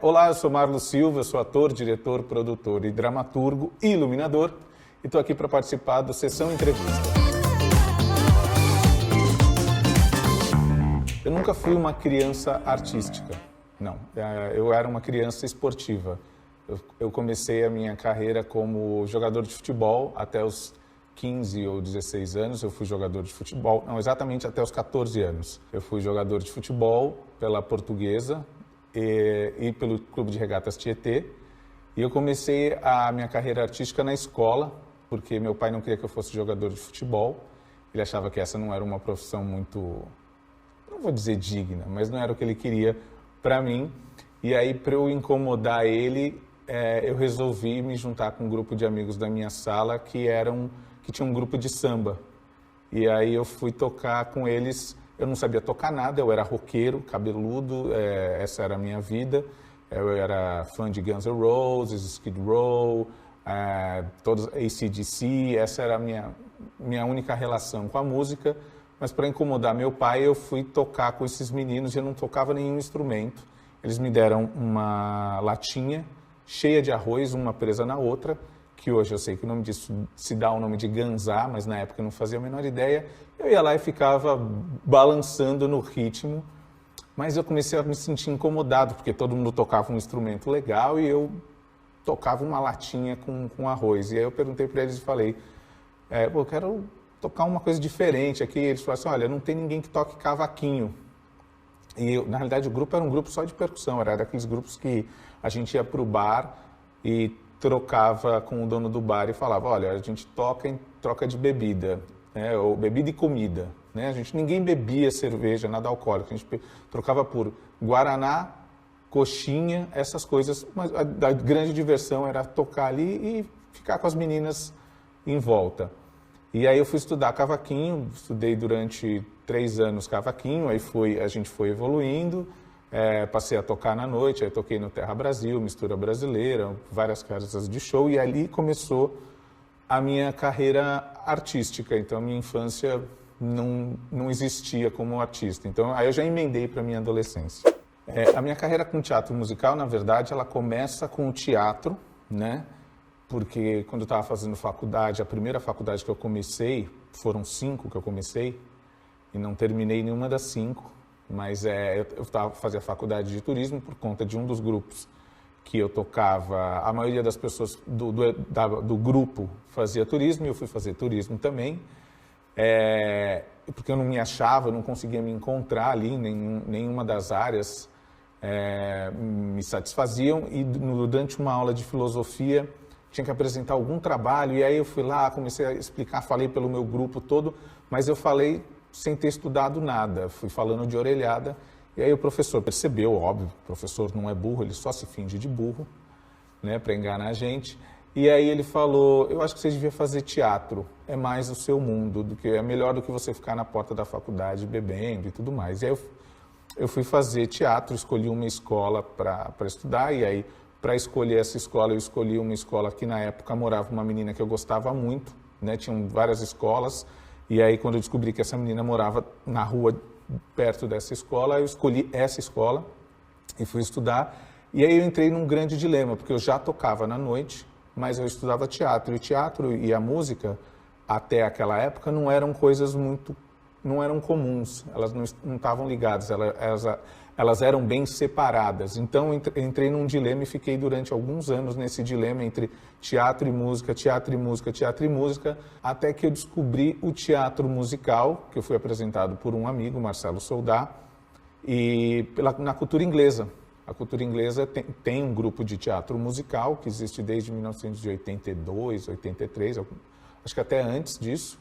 Olá, eu sou Marlos Silva, sou ator, diretor, produtor e dramaturgo e iluminador e estou aqui para participar do Sessão Entrevista. Eu nunca fui uma criança artística, não. Eu era uma criança esportiva. Eu comecei a minha carreira como jogador de futebol até os 15 ou 16 anos. Eu fui jogador de futebol, não, exatamente até os 14 anos. Eu fui jogador de futebol pela Portuguesa, e pelo Clube de Regatas Tietê. E eu comecei a minha carreira artística na escola, porque meu pai não queria que eu fosse jogador de futebol. Ele achava que essa não era uma profissão muito, não vou dizer digna, mas não era o que ele queria para mim. E aí, para eu incomodar ele, eu resolvi me juntar com um grupo de amigos da minha sala que tinha um grupo de samba. E aí eu fui tocar com eles. Eu não sabia tocar nada, eu era roqueiro, cabeludo, essa era a minha vida. Eu era fã de Guns N' Roses, Skid Row, todos AC/DC, essa era a minha única relação com a música. Mas para incomodar meu pai, eu fui tocar com esses meninos e eu não tocava nenhum instrumento. Eles me deram uma latinha cheia de arroz, uma presa na outra, que hoje eu sei que o nome disso se dá o nome de ganzá, mas na época eu não fazia a menor ideia. Eu ia lá e ficava balançando no ritmo, mas eu comecei a me sentir incomodado, porque todo mundo tocava um instrumento legal e eu tocava uma latinha com arroz. E aí eu perguntei para eles e falei, eu quero tocar uma coisa diferente aqui. E eles falaram assim, olha, não tem ninguém que toque cavaquinho. E na realidade o grupo era um grupo só de percussão, era daqueles grupos que a gente ia para o bar e trocava com o dono do bar e falava, olha, a gente toca em troca de bebida, né, ou bebida e comida, né? Ninguém bebia cerveja, nada alcoólico, a gente trocava por guaraná, coxinha, essas coisas, mas a grande diversão era tocar ali e ficar com as meninas em volta. E aí eu fui estudar cavaquinho, estudei durante 3 anos cavaquinho, aí a gente foi evoluindo. Passei a tocar na noite, aí toquei no Terra Brasil, Mistura Brasileira, várias casas de show, e ali começou a minha carreira artística. Então, a minha infância não existia como artista. Então, aí eu já emendei para a minha adolescência. A minha carreira com teatro musical, na verdade, ela começa com o teatro, né? Porque quando eu estava fazendo faculdade, a primeira faculdade que eu comecei, foram 5 que eu comecei, e não terminei nenhuma das 5. Mas eu fazia faculdade de turismo por conta de um dos grupos que eu tocava. A maioria das pessoas do grupo fazia turismo e eu fui fazer turismo também. Porque eu não me achava, eu não conseguia me encontrar ali, nenhuma das áreas me satisfaziam. E durante uma aula de filosofia tinha que apresentar algum trabalho e aí eu fui lá, comecei a explicar, falei pelo meu grupo todo, mas eu falei sem ter estudado nada, fui falando de orelhada, e aí o professor percebeu, óbvio, o professor não é burro, ele só se finge de burro, né, para enganar a gente, e aí ele falou, eu acho que você devia fazer teatro, é mais o seu mundo, é melhor do que você ficar na porta da faculdade bebendo e tudo mais. E aí eu fui fazer teatro, escolhi uma escola para estudar, e aí para escolher essa escola, eu escolhi uma escola que na época morava uma menina que eu gostava muito, né, tinham várias escolas. E aí, quando eu descobri que essa menina morava na rua perto dessa escola, eu escolhi essa escola e fui estudar. E aí eu entrei num grande dilema, porque eu já tocava na noite, mas eu estudava teatro. E o teatro e a música, até aquela época, não eram coisas não eram comuns, elas não estavam ligadas, elas eram bem separadas. Então, eu entrei num dilema e fiquei durante alguns anos nesse dilema entre teatro e música, teatro e música, teatro e música, até que eu descobri o teatro musical, que eu fui apresentado por um amigo, Marcelo Soldá, e na cultura inglesa. A cultura inglesa tem um grupo de teatro musical que existe desde 1982, 83, acho que até antes disso.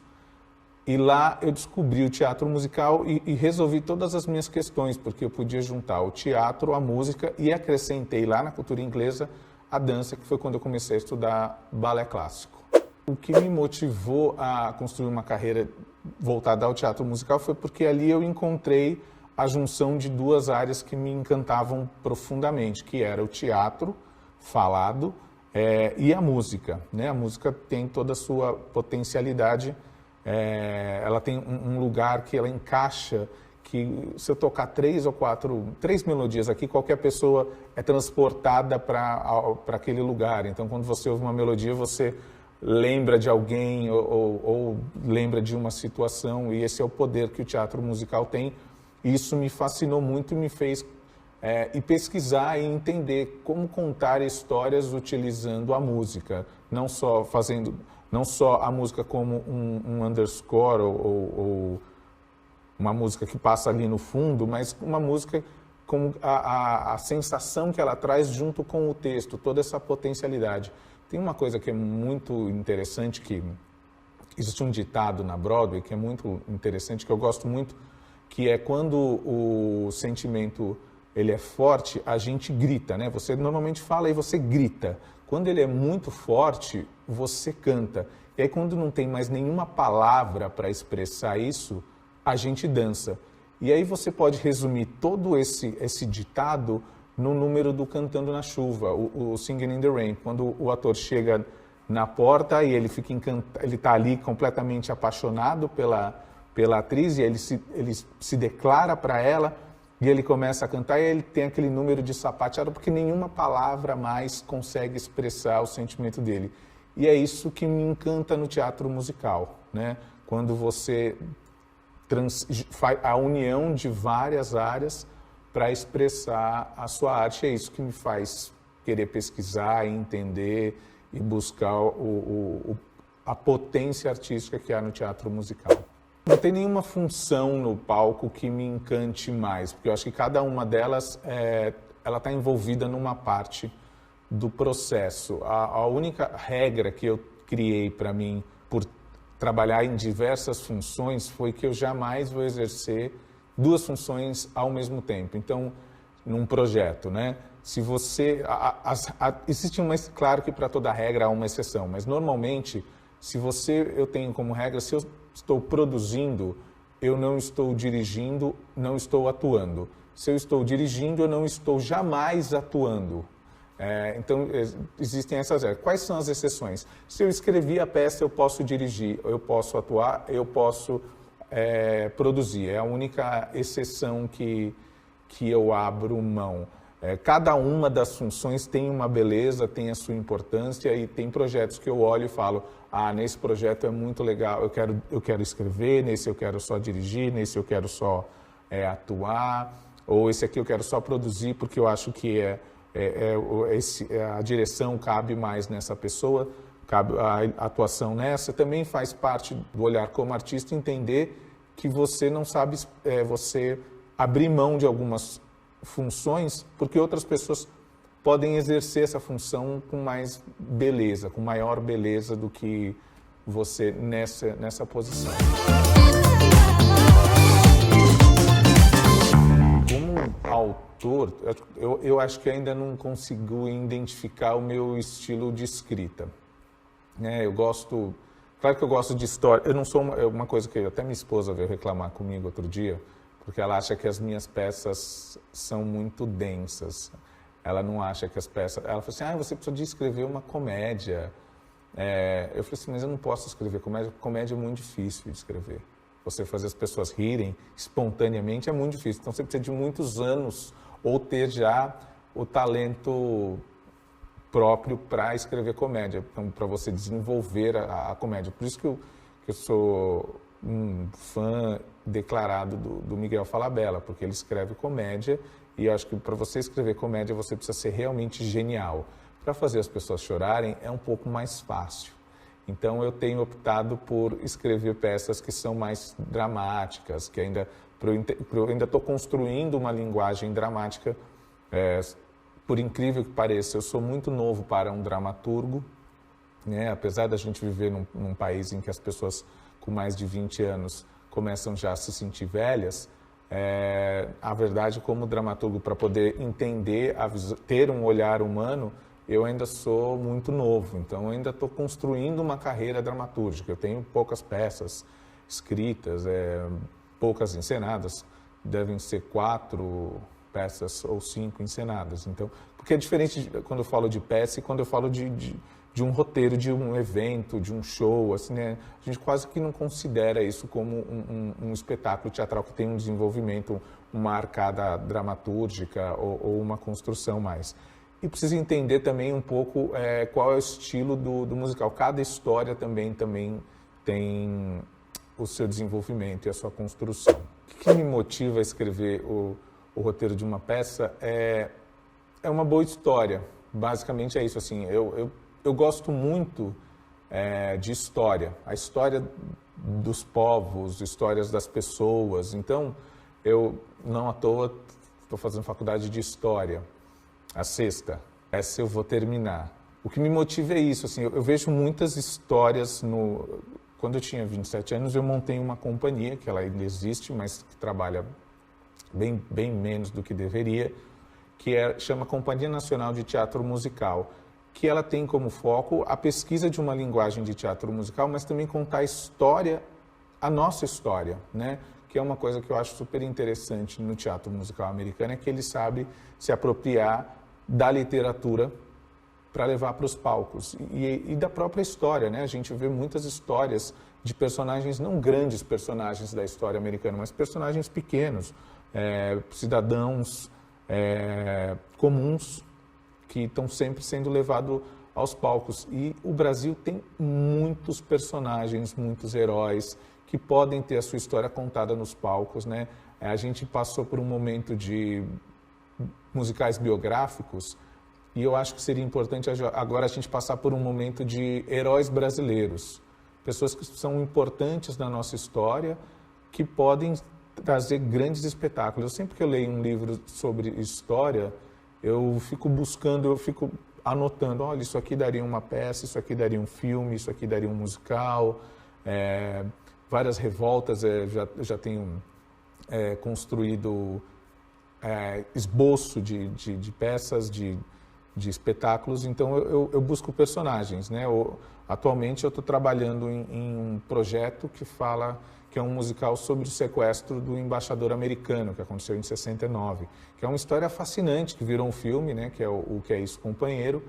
E lá eu descobri o teatro musical e resolvi todas as minhas questões, porque eu podia juntar o teatro, a música e acrescentei lá na cultura inglesa a dança, que foi quando eu comecei a estudar balé clássico. O que me motivou a construir uma carreira voltada ao teatro musical foi porque ali eu encontrei a junção de 2 áreas que me encantavam profundamente, que era o teatro falado e a música, né? A música tem toda a sua potencialidade. Ela tem um lugar que ela encaixa, que se eu tocar 3 melodias aqui, qualquer pessoa é transportada para aquele lugar. Então, quando você ouve uma melodia, você lembra de alguém ou lembra de uma situação, e esse é o poder que o teatro musical tem. Isso me fascinou muito e me fez e pesquisar e entender como contar histórias utilizando a música, não só a música como um underscore ou uma música que passa ali no fundo, mas uma música com a sensação que ela traz junto com o texto, toda essa potencialidade. Tem uma coisa que é muito interessante, que existe um ditado na Broadway que é muito interessante, que eu gosto muito, que é quando o sentimento ele é forte, a gente grita, né? Você normalmente fala e você grita. Quando ele é muito forte, você canta. E aí quando não tem mais nenhuma palavra para expressar isso, a gente dança. E aí você pode resumir todo esse ditado no número do Cantando na Chuva, o Singing in the Rain. Quando o ator chega na porta e ele está ali completamente apaixonado pela atriz, e ele se declara para ela, e ele começa a cantar, e ele tem aquele número de sapateado, porque nenhuma palavra mais consegue expressar o sentimento dele. E é isso que me encanta no teatro musical, né? Quando você faz a união de várias áreas para expressar a sua arte. É isso que me faz querer pesquisar e entender e buscar a potência artística que há no teatro musical. Não tem nenhuma função no palco que me encante mais, porque eu acho que cada uma delas ela está envolvida numa parte do processo. A única regra que eu criei para mim, por trabalhar em diversas funções, foi que eu jamais vou exercer 2 funções ao mesmo tempo. Então, num projeto, né? Se você... existe claro que para toda regra há uma exceção, mas normalmente, eu tenho como regra, se eu estou produzindo, eu não estou dirigindo, não estou atuando. Se eu estou dirigindo, eu não estou jamais atuando. Então, existem essas regras. Quais são as exceções? Se eu escrevi a peça, eu posso dirigir, eu posso atuar, eu posso produzir. É a única exceção que eu abro mão. Cada uma das funções tem uma beleza, tem a sua importância, e tem projetos que eu olho e falo, nesse projeto é muito legal, eu quero escrever, nesse eu quero só dirigir, nesse eu quero só atuar, ou esse aqui eu quero só produzir porque eu acho que a direção cabe mais nessa pessoa, cabe a atuação nessa. Também faz parte do olhar como artista entender que você não sabe, você abrir mão de algumas funções, porque outras pessoas podem exercer essa função com mais beleza, com maior beleza do que você nessa posição. Como autor, eu acho que ainda não consigo identificar o meu estilo de escrita. Claro que eu gosto de história. Eu não sou uma coisa que até minha esposa veio reclamar comigo outro dia, porque ela acha que as minhas peças são muito densas. Ela não acha que as peças... Ela falou assim, você precisa de escrever uma comédia. Eu falei assim, mas eu não posso escrever comédia, porque comédia é muito difícil de escrever. Você fazer as pessoas rirem espontaneamente é muito difícil. Então você precisa de muitos anos ou ter já o talento próprio para escrever comédia, então, para você desenvolver a comédia. Por isso que eu sou um fã declarado do Miguel Falabella, porque ele escreve comédia, e eu acho que para você escrever comédia você precisa ser realmente genial. Para fazer as pessoas chorarem é um pouco mais fácil. Então eu tenho optado por escrever peças que são mais dramáticas, que ainda estou construindo uma linguagem dramática. Por incrível que pareça, eu sou muito novo para um dramaturgo, né? Apesar da gente viver num país em que as pessoas com mais de 20 anos começam já a se sentir velhas, a verdade, como dramaturgo, para poder entender, ter um olhar humano, eu ainda sou muito novo. Então, eu ainda estou construindo uma carreira dramatúrgica. Eu tenho poucas peças escritas, poucas encenadas, devem ser 4 peças ou 5 encenadas. Então, porque é diferente quando eu falo de peça e quando eu falo de um roteiro, de um evento, de um show, assim, né? A gente quase que não considera isso como um espetáculo teatral que tem um desenvolvimento, uma arcada dramatúrgica ou uma construção mais. E precisa entender também um pouco qual é o estilo do musical. Cada história também tem o seu desenvolvimento e a sua construção. O que me motiva a escrever o roteiro de uma peça é uma boa história. Basicamente é isso. Assim, eu gosto muito de história. A história dos povos, histórias das pessoas. Então, eu não à toa estou fazendo faculdade de História. A sexta, essa eu vou terminar. O que me motiva é isso, assim, eu vejo muitas histórias Quando eu tinha 27 anos, eu montei uma companhia, que ela ainda existe, mas que trabalha bem menos do que deveria, que chama Companhia Nacional de Teatro Musical, que ela tem como foco a pesquisa de uma linguagem de teatro musical, mas também contar a história, a nossa história, né? Que é uma coisa que eu acho super interessante no teatro musical americano, é que ele sabe se apropriar da literatura para levar para os palcos e da própria história, né? A gente vê muitas histórias de personagens, não grandes personagens da história americana, mas personagens pequenos, cidadãos comuns que estão sempre sendo levados aos palcos. E o Brasil tem muitos personagens, muitos heróis que podem ter a sua história contada nos palcos, né? A gente passou por um momento de musicais biográficos e eu acho que seria importante agora a gente passar por um momento de heróis brasileiros, pessoas que são importantes na nossa história, que podem trazer grandes espetáculos. Sempre que eu leio um livro sobre história, eu fico buscando, eu fico anotando, olha, isso aqui daria uma peça, isso aqui daria um filme, isso aqui daria um musical, várias revoltas, já tenho construído esboço de peças, de espetáculos, então eu busco personagens, né? Atualmente eu estou trabalhando em um projeto que é um musical sobre o sequestro do embaixador americano, que aconteceu em 69, que é uma história fascinante, que virou um filme, né? Que é o Que é Isso, Companheiro,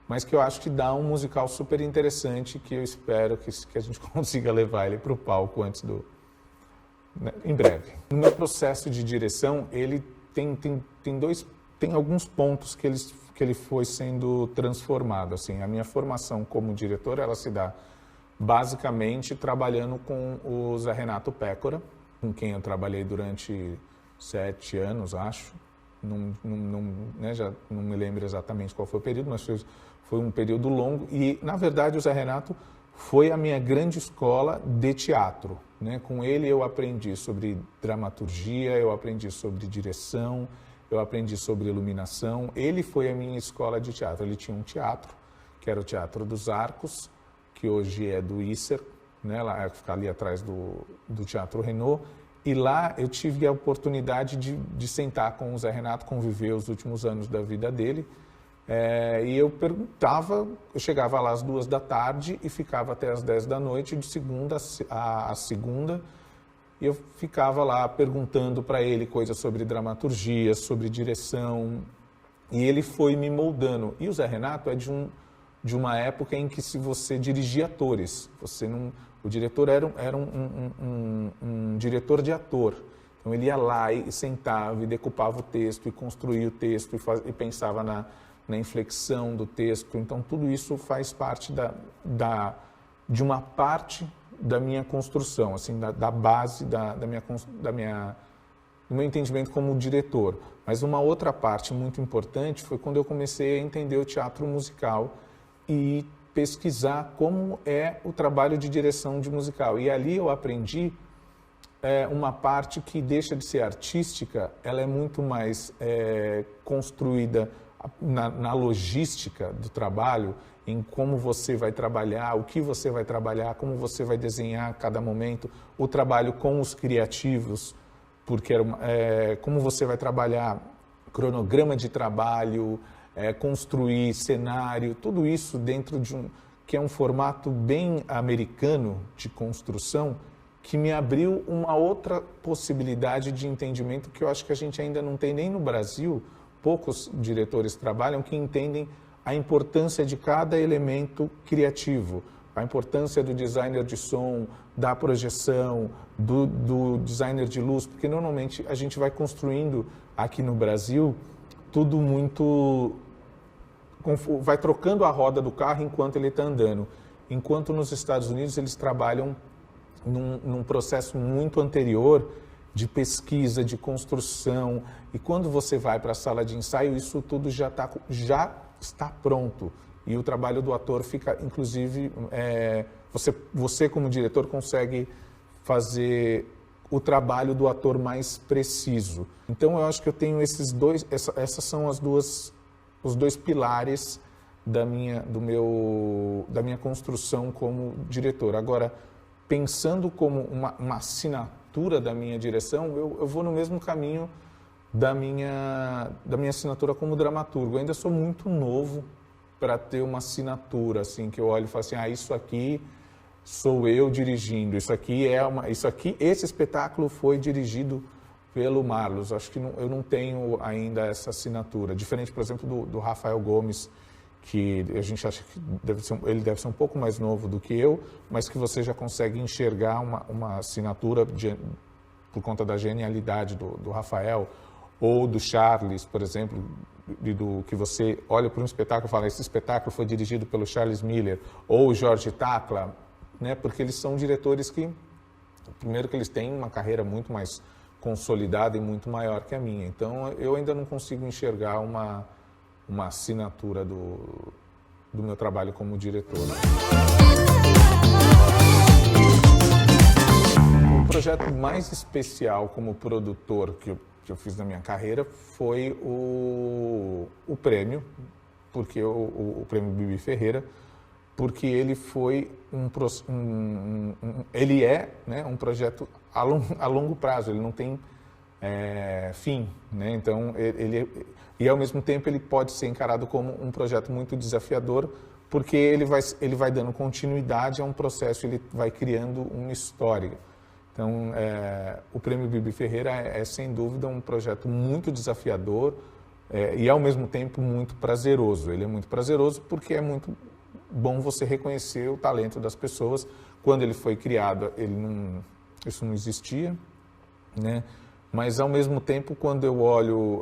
mas que eu acho que dá um musical super interessante, que eu espero que a gente consiga levar ele para o palco em breve. No meu processo de direção, ele tem alguns pontos que ele foi sendo transformado. Assim, a minha formação como diretor, ela se dá basicamente trabalhando com o Zé Renato Pécora, com quem eu trabalhei durante 7 anos, acho. Já não me lembro exatamente qual foi o período, mas foi um período longo. E, na verdade, o Zé Renato foi a minha grande escola de teatro, né? Com ele eu aprendi sobre dramaturgia, eu aprendi sobre direção, eu aprendi sobre iluminação. Ele foi a minha escola de teatro. Ele tinha um teatro, que era o Teatro dos Arcos, que hoje é do ISER, né? Lá, fica ali atrás do Teatro Renault. E lá eu tive a oportunidade de sentar com o Zé Renato, conviver os últimos anos da vida dele. E eu chegava lá às 2 da tarde e ficava até às 10 da noite, de segunda a segunda. E eu ficava lá perguntando para ele coisas sobre dramaturgia, sobre direção. E ele foi me moldando. E o Zé Renato é de uma época em que se você dirigia atores, o diretor era um diretor de ator. Então ele ia lá e sentava e decupava o texto e construía o texto e pensava na inflexão do texto. Então tudo isso faz parte de uma parte da minha construção, assim, da base do meu entendimento como diretor. Mas uma outra parte muito importante foi quando eu comecei a entender o teatro musical e pesquisar como é o trabalho de direção de musical. E ali eu aprendi uma parte que deixa de ser artística, ela é muito mais construída na logística do trabalho, em como você vai trabalhar, o que você vai trabalhar, como você vai desenhar a cada momento, o trabalho com os criativos, porque como você vai trabalhar cronograma de trabalho, construir cenário, tudo isso dentro que é um formato bem americano de construção, que me abriu uma outra possibilidade de entendimento que eu acho que a gente ainda não tem nem no Brasil. Poucos diretores trabalham que entendem a importância de cada elemento criativo, a importância do designer de som, da projeção, do designer de luz, porque normalmente a gente vai construindo aqui no Brasil tudo muito... vai trocando a roda do carro enquanto ele está andando. Enquanto nos Estados Unidos eles trabalham num processo muito anterior de pesquisa, de construção, e quando você vai para a sala de ensaio, isso tudo já está pronto. E o trabalho do ator fica, inclusive, você como diretor consegue fazer o trabalho do ator mais preciso. Então eu acho que eu tenho essas são os dois pilares da minha construção como diretor. Agora, pensando como uma assinatura da minha direção, eu vou no mesmo caminho da minha assinatura como dramaturgo. Eu ainda sou muito novo para ter uma assinatura, assim, que eu olho e falo assim, isso aqui sou eu dirigindo, esse espetáculo foi dirigido pelo Marlos. Acho que eu não tenho ainda essa assinatura. Diferente, por exemplo, do Rafael Gomes, que a gente acha que ele deve ser um pouco mais novo do que eu, mas que você já consegue enxergar uma assinatura por conta da genialidade do Rafael, ou do Charles, por exemplo, que você olha para um espetáculo e fala, esse espetáculo foi dirigido pelo Charles Miller, ou Jorge Tacla, né? Porque eles são diretores que, primeiro que eles têm uma carreira muito mais consolidada e muito maior que a minha. Então, eu ainda não consigo enxergar uma assinatura do meu trabalho como diretor. O projeto mais especial como produtor que eu fiz na minha carreira foi o prêmio, porque o prêmio Bibi Ferreira, porque ele foi ele é, né, um projeto a longo prazo, ele não tem fim, né? Então e ao mesmo tempo ele pode ser encarado como um projeto muito desafiador, porque ele vai dando continuidade a um processo, ele vai criando uma história. Então, o Prêmio Bibi Ferreira é, sem dúvida, um projeto muito desafiador e, ao mesmo tempo, muito prazeroso. Ele é muito prazeroso porque é muito bom você reconhecer o talento das pessoas. Quando ele foi criado, isso não existia, né? Mas, ao mesmo tempo, quando eu olho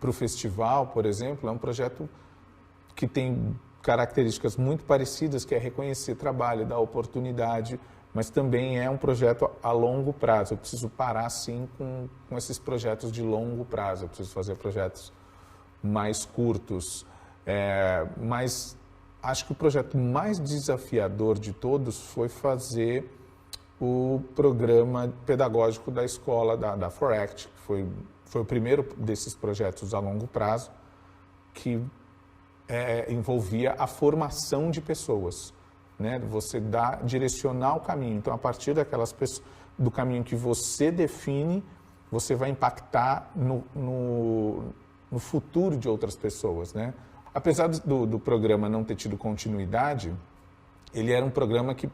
para o festival, por exemplo, é um projeto que tem características muito parecidas, que é reconhecer trabalho, dar oportunidade, mas também é um projeto a longo prazo. Eu preciso parar, sim, com esses projetos de longo prazo. Eu preciso fazer projetos mais curtos. Mas acho que o projeto mais desafiador de todos foi fazer o programa pedagógico da escola, da FORACT, que foi o primeiro desses projetos a longo prazo, que envolvia a formação de pessoas. Né, você direcionar o caminho. Então, a partir do caminho que você define, você vai impactar no futuro de outras pessoas. Né? Apesar do programa não ter tido continuidade, ele era um programa que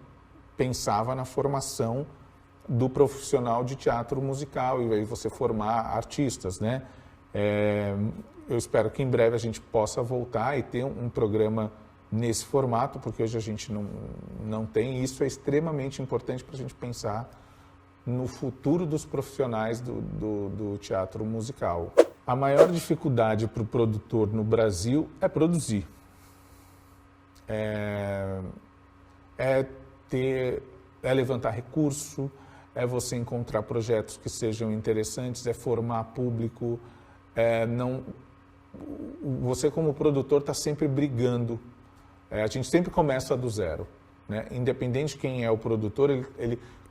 pensava na formação do profissional de teatro musical e aí você formar artistas. Né? Eu espero que em breve a gente possa voltar e ter um programa nesse formato, porque hoje a gente não tem. Isso é extremamente importante para a gente pensar no futuro dos profissionais do teatro musical. A maior dificuldade para o produtor no Brasil é produzir. É levantar recurso, é você encontrar projetos que sejam interessantes, é formar público. Você, como produtor, está sempre brigando. A gente sempre começa do zero, né? Independente de quem é o produtor,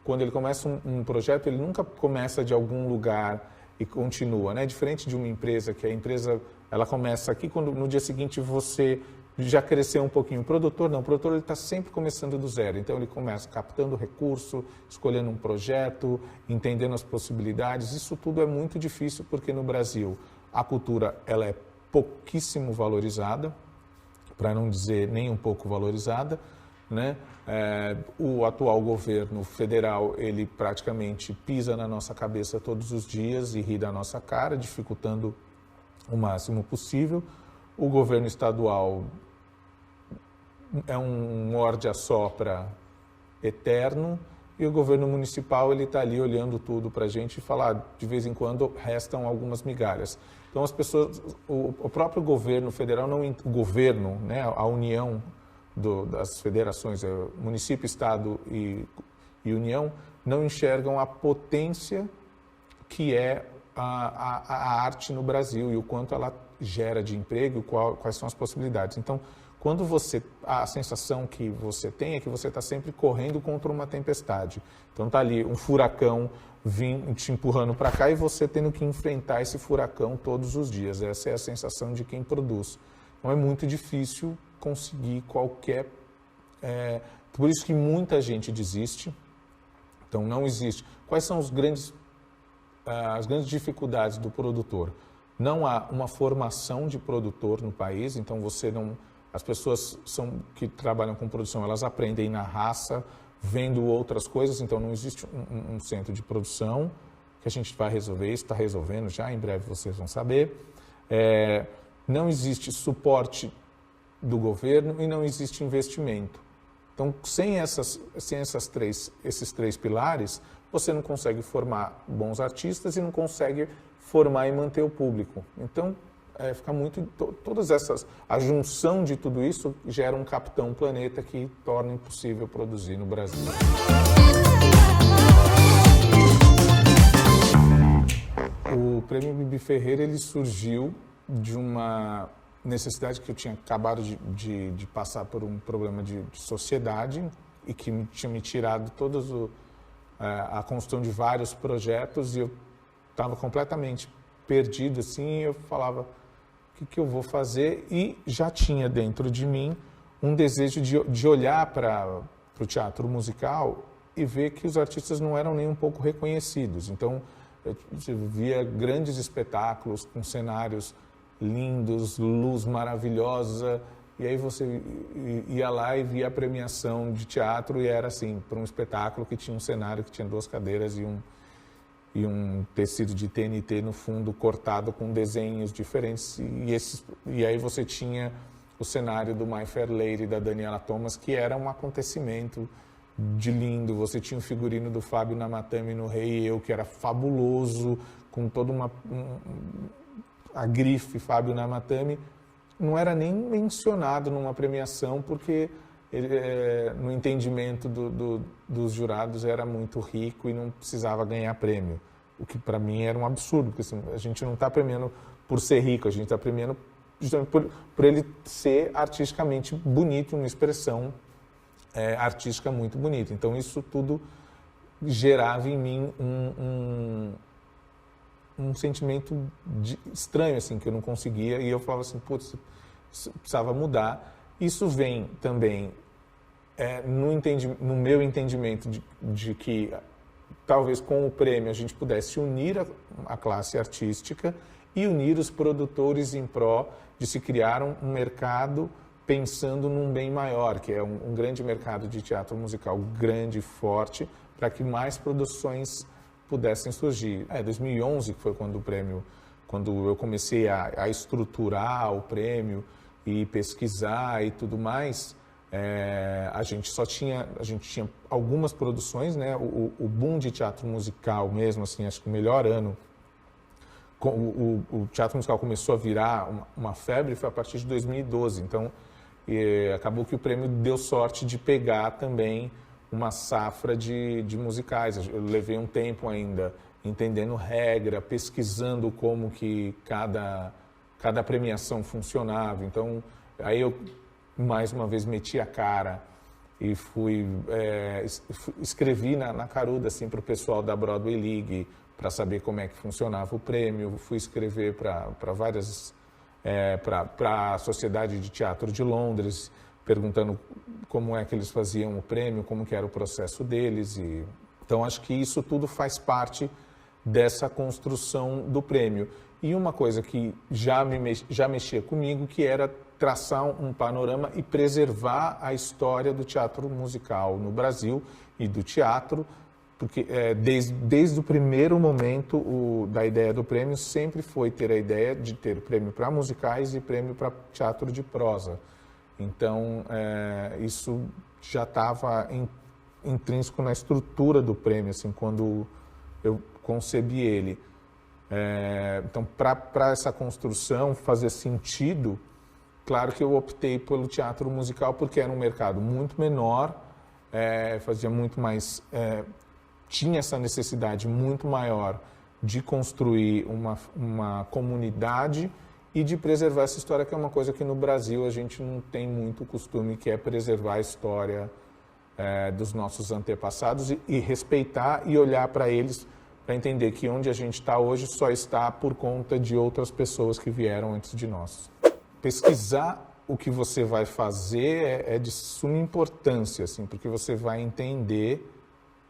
quando ele começa um projeto, ele nunca começa de algum lugar e continua, né? Diferente de uma empresa, que a empresa ela começa aqui, quando no dia seguinte você já cresceu um pouquinho. O produtor não, o produtor está sempre começando do zero, então ele começa captando recurso, escolhendo um projeto, entendendo as possibilidades. Isso tudo é muito difícil porque no Brasil a cultura ela é pouquíssimo valorizada, para não dizer nem um pouco valorizada, né? O atual governo federal, ele praticamente pisa na nossa cabeça todos os dias e ri da nossa cara, dificultando o máximo possível. O governo estadual é um morde-a-sopra eterno, e o governo municipal ele está ali olhando tudo para a gente e falar, de vez em quando restam algumas migalhas. Então as pessoas, o próprio governo federal, o governo, né, a união das federações, município, estado e união, não enxergam a potência que é a arte no Brasil e o quanto ela gera de emprego, quais são as possibilidades. Então, quando a sensação que você tem é que você está sempre correndo contra uma tempestade. Então está ali um furacão te empurrando para cá e você tendo que enfrentar esse furacão todos os dias. Essa é a sensação de quem produz. Então é muito difícil conseguir qualquer... por isso que muita gente desiste. Então não existe. Quais são as grandes dificuldades do produtor? Não há uma formação de produtor no país, então você não... As pessoas que trabalham com produção, elas aprendem na raça, vendo outras coisas, então não existe um centro de produção que a gente vai resolver isso, está resolvendo já, em breve vocês vão saber. Não existe suporte do governo e não existe investimento. Então, sem esses três pilares, você não consegue formar bons artistas e não consegue formar e manter o público. Então, fica muito... A junção de tudo isso gera um Capitão Planeta que torna impossível produzir no Brasil. O Prêmio Bibi Ferreira, ele surgiu de uma necessidade que eu tinha acabado de passar por um problema de sociedade e que tinha me tirado a construção de vários projetos, e eu estava completamente perdido, assim, e eu falava... O que eu vou fazer? E já tinha dentro de mim um desejo de olhar para o teatro musical e ver que os artistas não eram nem um pouco reconhecidos. Então, eu via grandes espetáculos com cenários lindos, luz maravilhosa, e aí você ia lá e via a premiação de teatro e era assim, para um espetáculo que tinha um cenário que tinha 2 cadeiras e um tecido de TNT no fundo cortado com desenhos diferentes, e aí você tinha o cenário do My Fair Lady da Daniela Thomas, que era um acontecimento de lindo. Você tinha o figurino do Fábio Namatame no Rei e Eu, que era fabuloso, com toda a grife Fábio Namatame. Não era nem mencionado numa premiação, porque no entendimento dos jurados era muito rico e não precisava ganhar prêmio. O que para mim era um absurdo, porque assim, a gente não está premiando por ser rico, a gente está premiando justamente por ele ser artisticamente bonito, uma expressão artística muito bonita. Então isso tudo gerava em mim um sentimento estranho, assim, que eu não conseguia, e eu falava assim, putz, precisava mudar. Isso vem também no meu entendimento de que talvez com o prêmio a gente pudesse unir a classe artística e unir os produtores em pró de se criar um mercado pensando num bem maior, que é um grande mercado de teatro musical, grande e forte, para que mais produções pudessem surgir. 2011 que foi quando eu comecei a estruturar o prêmio e pesquisar e tudo mais. A gente tinha algumas produções, né? O boom de teatro musical mesmo, assim, acho que o melhor ano, o teatro musical começou a virar uma febre foi a partir de 2012. Então, acabou que o prêmio deu sorte de pegar também uma safra de musicais. Eu levei um tempo ainda entendendo regra, pesquisando como que cada premiação funcionava. Então, aí eu mais uma vez meti a cara e escrevi na caruda assim, para o pessoal da Broadway League para saber como é que funcionava o prêmio. Fui escrever para várias, para a Sociedade de Teatro de Londres, perguntando como é que eles faziam o prêmio, como que era o processo deles. Então acho que isso tudo faz parte dessa construção do prêmio. e uma coisa que já mexia comigo, que era traçar um panorama e preservar a história do teatro musical no Brasil e do teatro, porque desde o primeiro momento da ideia do prêmio sempre foi ter a ideia de ter prêmio para musicais e prêmio para teatro de prosa. Então, isso já estava intrínseco na estrutura do prêmio, assim, quando eu concebi ele. Então, para essa construção fazer sentido, claro que eu optei pelo teatro musical porque era um mercado muito menor, fazia muito mais, tinha essa necessidade muito maior de construir uma comunidade e de preservar essa história, que é uma coisa que no Brasil a gente não tem muito costume, que é preservar a história dos nossos antepassados e respeitar e olhar para eles, para entender que onde a gente está hoje só está por conta de outras pessoas que vieram antes de nós. Pesquisar o que você vai fazer é de suma importância, assim, porque você vai entender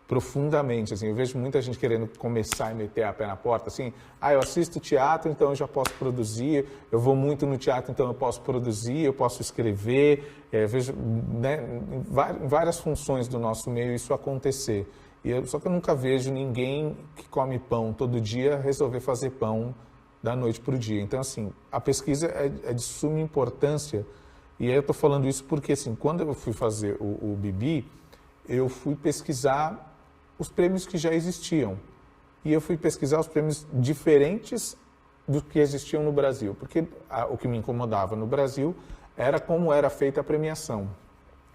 profundamente, assim. Eu vejo muita gente querendo começar e meter a pé na porta, assim, eu assisto teatro, então eu já posso produzir, eu vou muito no teatro, então eu posso produzir, eu posso escrever, vejo, né, em várias funções do nosso meio isso acontecer. Só que eu nunca vejo ninguém que come pão todo dia resolver fazer pão da noite para o dia. Então, assim, a pesquisa é de suma importância, e aí eu estou falando isso porque, assim, quando eu fui fazer o Bibi, eu fui pesquisar os prêmios que já existiam. E eu fui pesquisar os prêmios diferentes do que existiam no Brasil, porque o que me incomodava no Brasil era como era feita a premiação.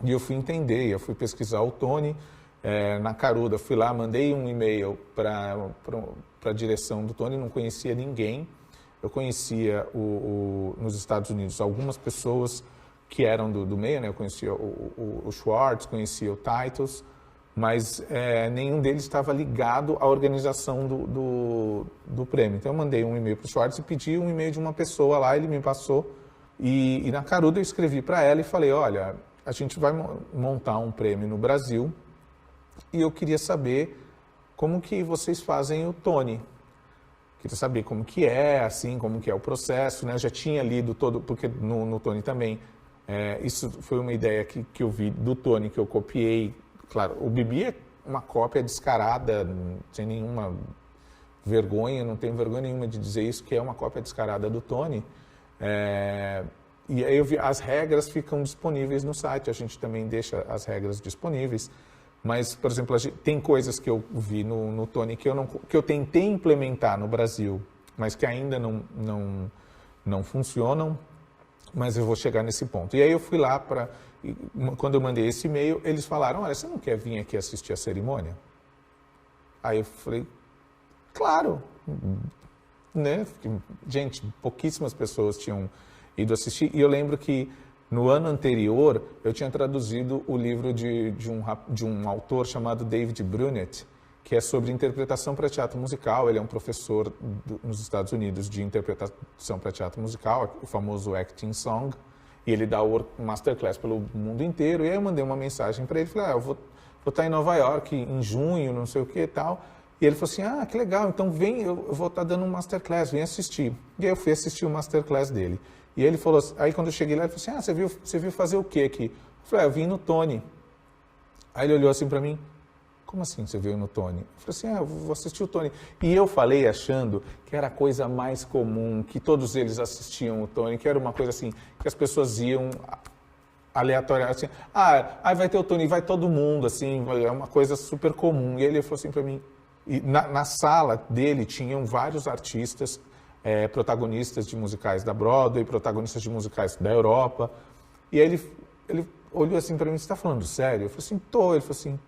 E eu fui entender, eu fui pesquisar o Tony, na Caruda, fui lá, mandei um e-mail para a direção do Tony, não conhecia ninguém. Eu conhecia nos Estados Unidos algumas pessoas que eram do meio, né? Eu conhecia o Schwartz, conhecia o Titus, mas nenhum deles estava ligado à organização do prêmio. Então eu mandei um e-mail para o Schwartz e pedi um e-mail de uma pessoa lá, ele me passou, e na Caruda eu escrevi para ela e falei, olha, a gente vai montar um prêmio no Brasil e eu queria saber como que vocês fazem o Tony. Queria saber como que é, assim, como que é o processo, né? Eu já tinha lido todo, porque no Tony também, isso foi uma ideia que eu vi do Tony, que eu copiei. Claro, o Bibi é uma cópia descarada, sem nenhuma vergonha, não tenho vergonha nenhuma de dizer isso, que é uma cópia descarada do Tony. E aí eu vi, as regras ficam disponíveis no site, a gente também deixa as regras disponíveis. Mas, por exemplo, tem coisas que eu vi no Tony que eu tentei implementar no Brasil, mas que ainda não funcionam, mas eu vou chegar nesse ponto. E aí eu fui lá quando eu mandei esse e-mail, eles falaram, olha, você não quer vir aqui assistir a cerimônia? Aí eu falei, claro, né? Gente, pouquíssimas pessoas tinham ido assistir, e eu lembro que no ano anterior, eu tinha traduzido o livro de um autor chamado David Brunet, que é sobre interpretação para teatro musical. Ele é um professor nos Estados Unidos de interpretação para teatro musical, o famoso Acting Song, e ele dá o masterclass pelo mundo inteiro. E aí eu mandei uma mensagem para ele, falei, eu vou estar em Nova York em junho, não sei o que e tal. E ele falou assim, que legal, então vem, eu vou estar dando um masterclass, vem assistir. E aí eu fui assistir o masterclass dele. E ele falou, aí quando eu cheguei lá, ele falou assim, você viu fazer o quê aqui? Eu falei, eu vim no Tony. Aí ele olhou assim para mim, como assim você veio no Tony? Eu falei assim, eu vou assistir o Tony. E eu falei achando que era a coisa mais comum, que todos eles assistiam o Tony, que era uma coisa assim, que as pessoas iam aleatoriamente, assim, vai ter o Tony, vai todo mundo, assim, é uma coisa super comum. E ele falou assim para mim, e na sala dele tinham vários artistas, protagonistas de musicais da Broadway, protagonistas de musicais da Europa. E aí ele olhou assim para mim, você está falando sério? Eu falei assim, tô. Ele falou assim,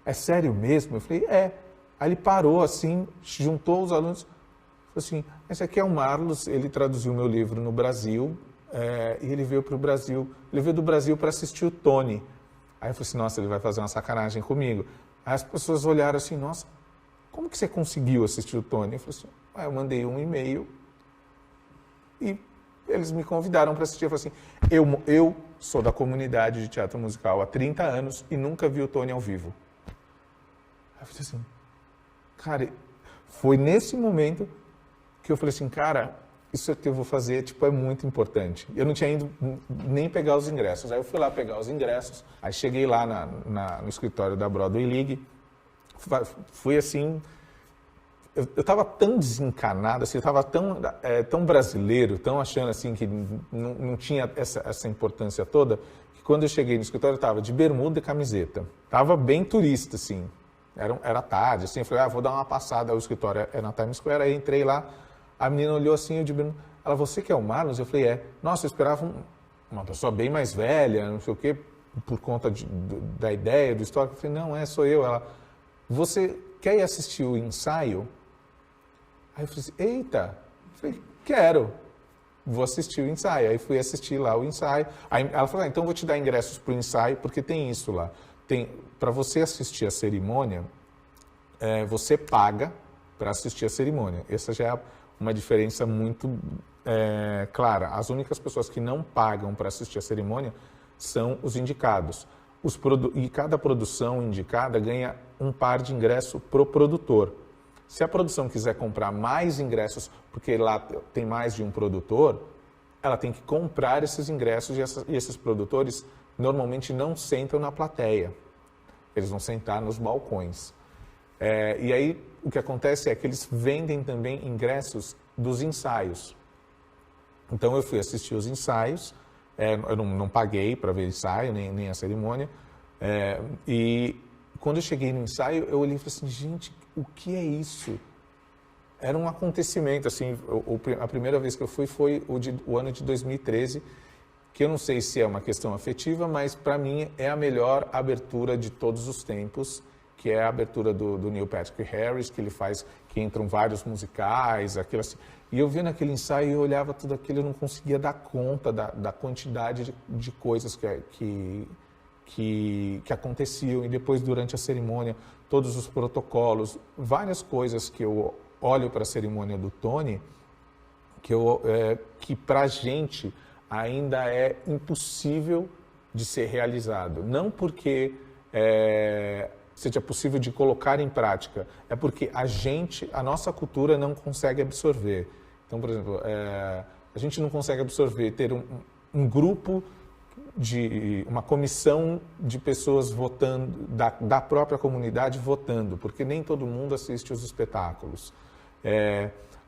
é sério mesmo? Eu falei, é. Aí ele parou assim, juntou os alunos, falou assim, esse aqui é o Marlos, ele traduziu meu livro no Brasil, e ele veio para o Brasil, ele veio do Brasil para assistir o Tony. Aí eu falei assim, nossa, ele vai fazer uma sacanagem comigo. Aí as pessoas olharam assim, nossa, como que você conseguiu assistir o Tony? Eu falei assim, eu mandei um e-mail e eles me convidaram para assistir. Eu falei assim, eu sou da comunidade de teatro musical há 30 anos e nunca vi o Tony ao vivo. Aí eu falei assim, cara, foi nesse momento que eu falei assim, cara, isso que eu vou fazer, tipo, é muito importante. Eu não tinha ido nem pegar os ingressos. Aí eu fui lá pegar os ingressos, aí cheguei lá no escritório da Broadway League, fui assim, eu estava tão desencanado, assim, eu estava tão brasileiro, tão achando assim que não tinha essa importância toda, que quando eu cheguei no escritório eu estava de bermuda e camiseta. Estava bem turista, assim. Era tarde, assim, eu falei, vou dar uma passada, o escritório é na Times Square, aí entrei lá, a menina olhou assim, eu de bermuda, ela, você que é o Marlos? Eu falei, é. Nossa, eu esperava uma pessoa bem mais velha, não sei o quê, por conta da ideia, do histórico. Eu falei, não, sou eu. Ela, você quer ir assistir o ensaio? Aí eu falei assim, eita, eu falei, quero, vou assistir o ensaio. Aí fui assistir lá o ensaio. Aí ela falou, então vou te dar ingressos para o ensaio, porque tem isso lá. Para você assistir a cerimônia, você paga para assistir a cerimônia. Essa já é uma diferença muito clara. As únicas pessoas que não pagam para assistir a cerimônia são os indicados. E cada produção indicada ganha um par de ingresso pro produtor. Se a produção quiser comprar mais ingressos, porque lá tem mais de um produtor, ela tem que comprar esses ingressos e esses produtores normalmente não sentam na plateia. Eles vão sentar nos balcões. E aí o que acontece é que eles vendem também ingressos dos ensaios. Então eu fui assistir os ensaios, eu não paguei para ver ensaio, nem a cerimônia. E quando eu cheguei no ensaio, eu olhei e falei assim, gente, o que é isso? Era um acontecimento, assim, a primeira vez que eu fui foi o ano de 2013, que eu não sei se é uma questão afetiva, mas para mim é a melhor abertura de todos os tempos, que é a abertura do Neil Patrick Harris, que ele faz, que entram vários musicais, aquilo assim. E eu vendo aquele ensaio, eu olhava tudo aquilo, eu não conseguia dar conta da quantidade de coisas que aconteciam. E depois, durante a cerimônia, todos os protocolos, várias coisas que eu olho para a cerimônia do Tony, que para a gente ainda é impossível de ser realizado. Não porque seja possível de colocar em prática, é porque a nossa cultura não consegue absorver. Então, por exemplo, a gente não consegue absorver, ter um grupo, uma comissão de pessoas votando, da própria comunidade votando, porque nem todo mundo assiste os espetáculos.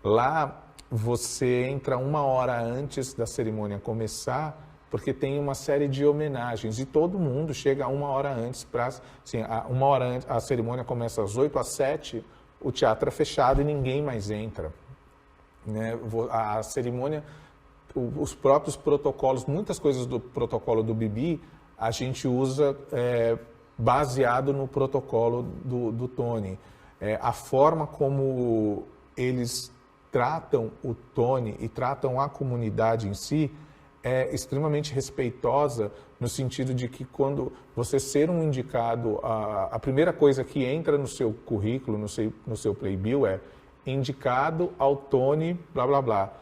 Lá você entra 1 hora antes da cerimônia começar, porque tem uma série de homenagens, e todo mundo chega 1 hora antes para, assim, 1 hora antes, a cerimônia começa às 8 às 7, o teatro é fechado e ninguém mais entra, né? A cerimônia, os próprios protocolos, muitas coisas do protocolo do Bibi, a gente usa baseado no protocolo do Tony. A forma como eles tratam o Tony e tratam a comunidade em si é extremamente respeitosa, no sentido de que quando você ser um indicado, a primeira coisa que entra no seu currículo, no seu playbill é indicado ao Tony, blá, blá, blá.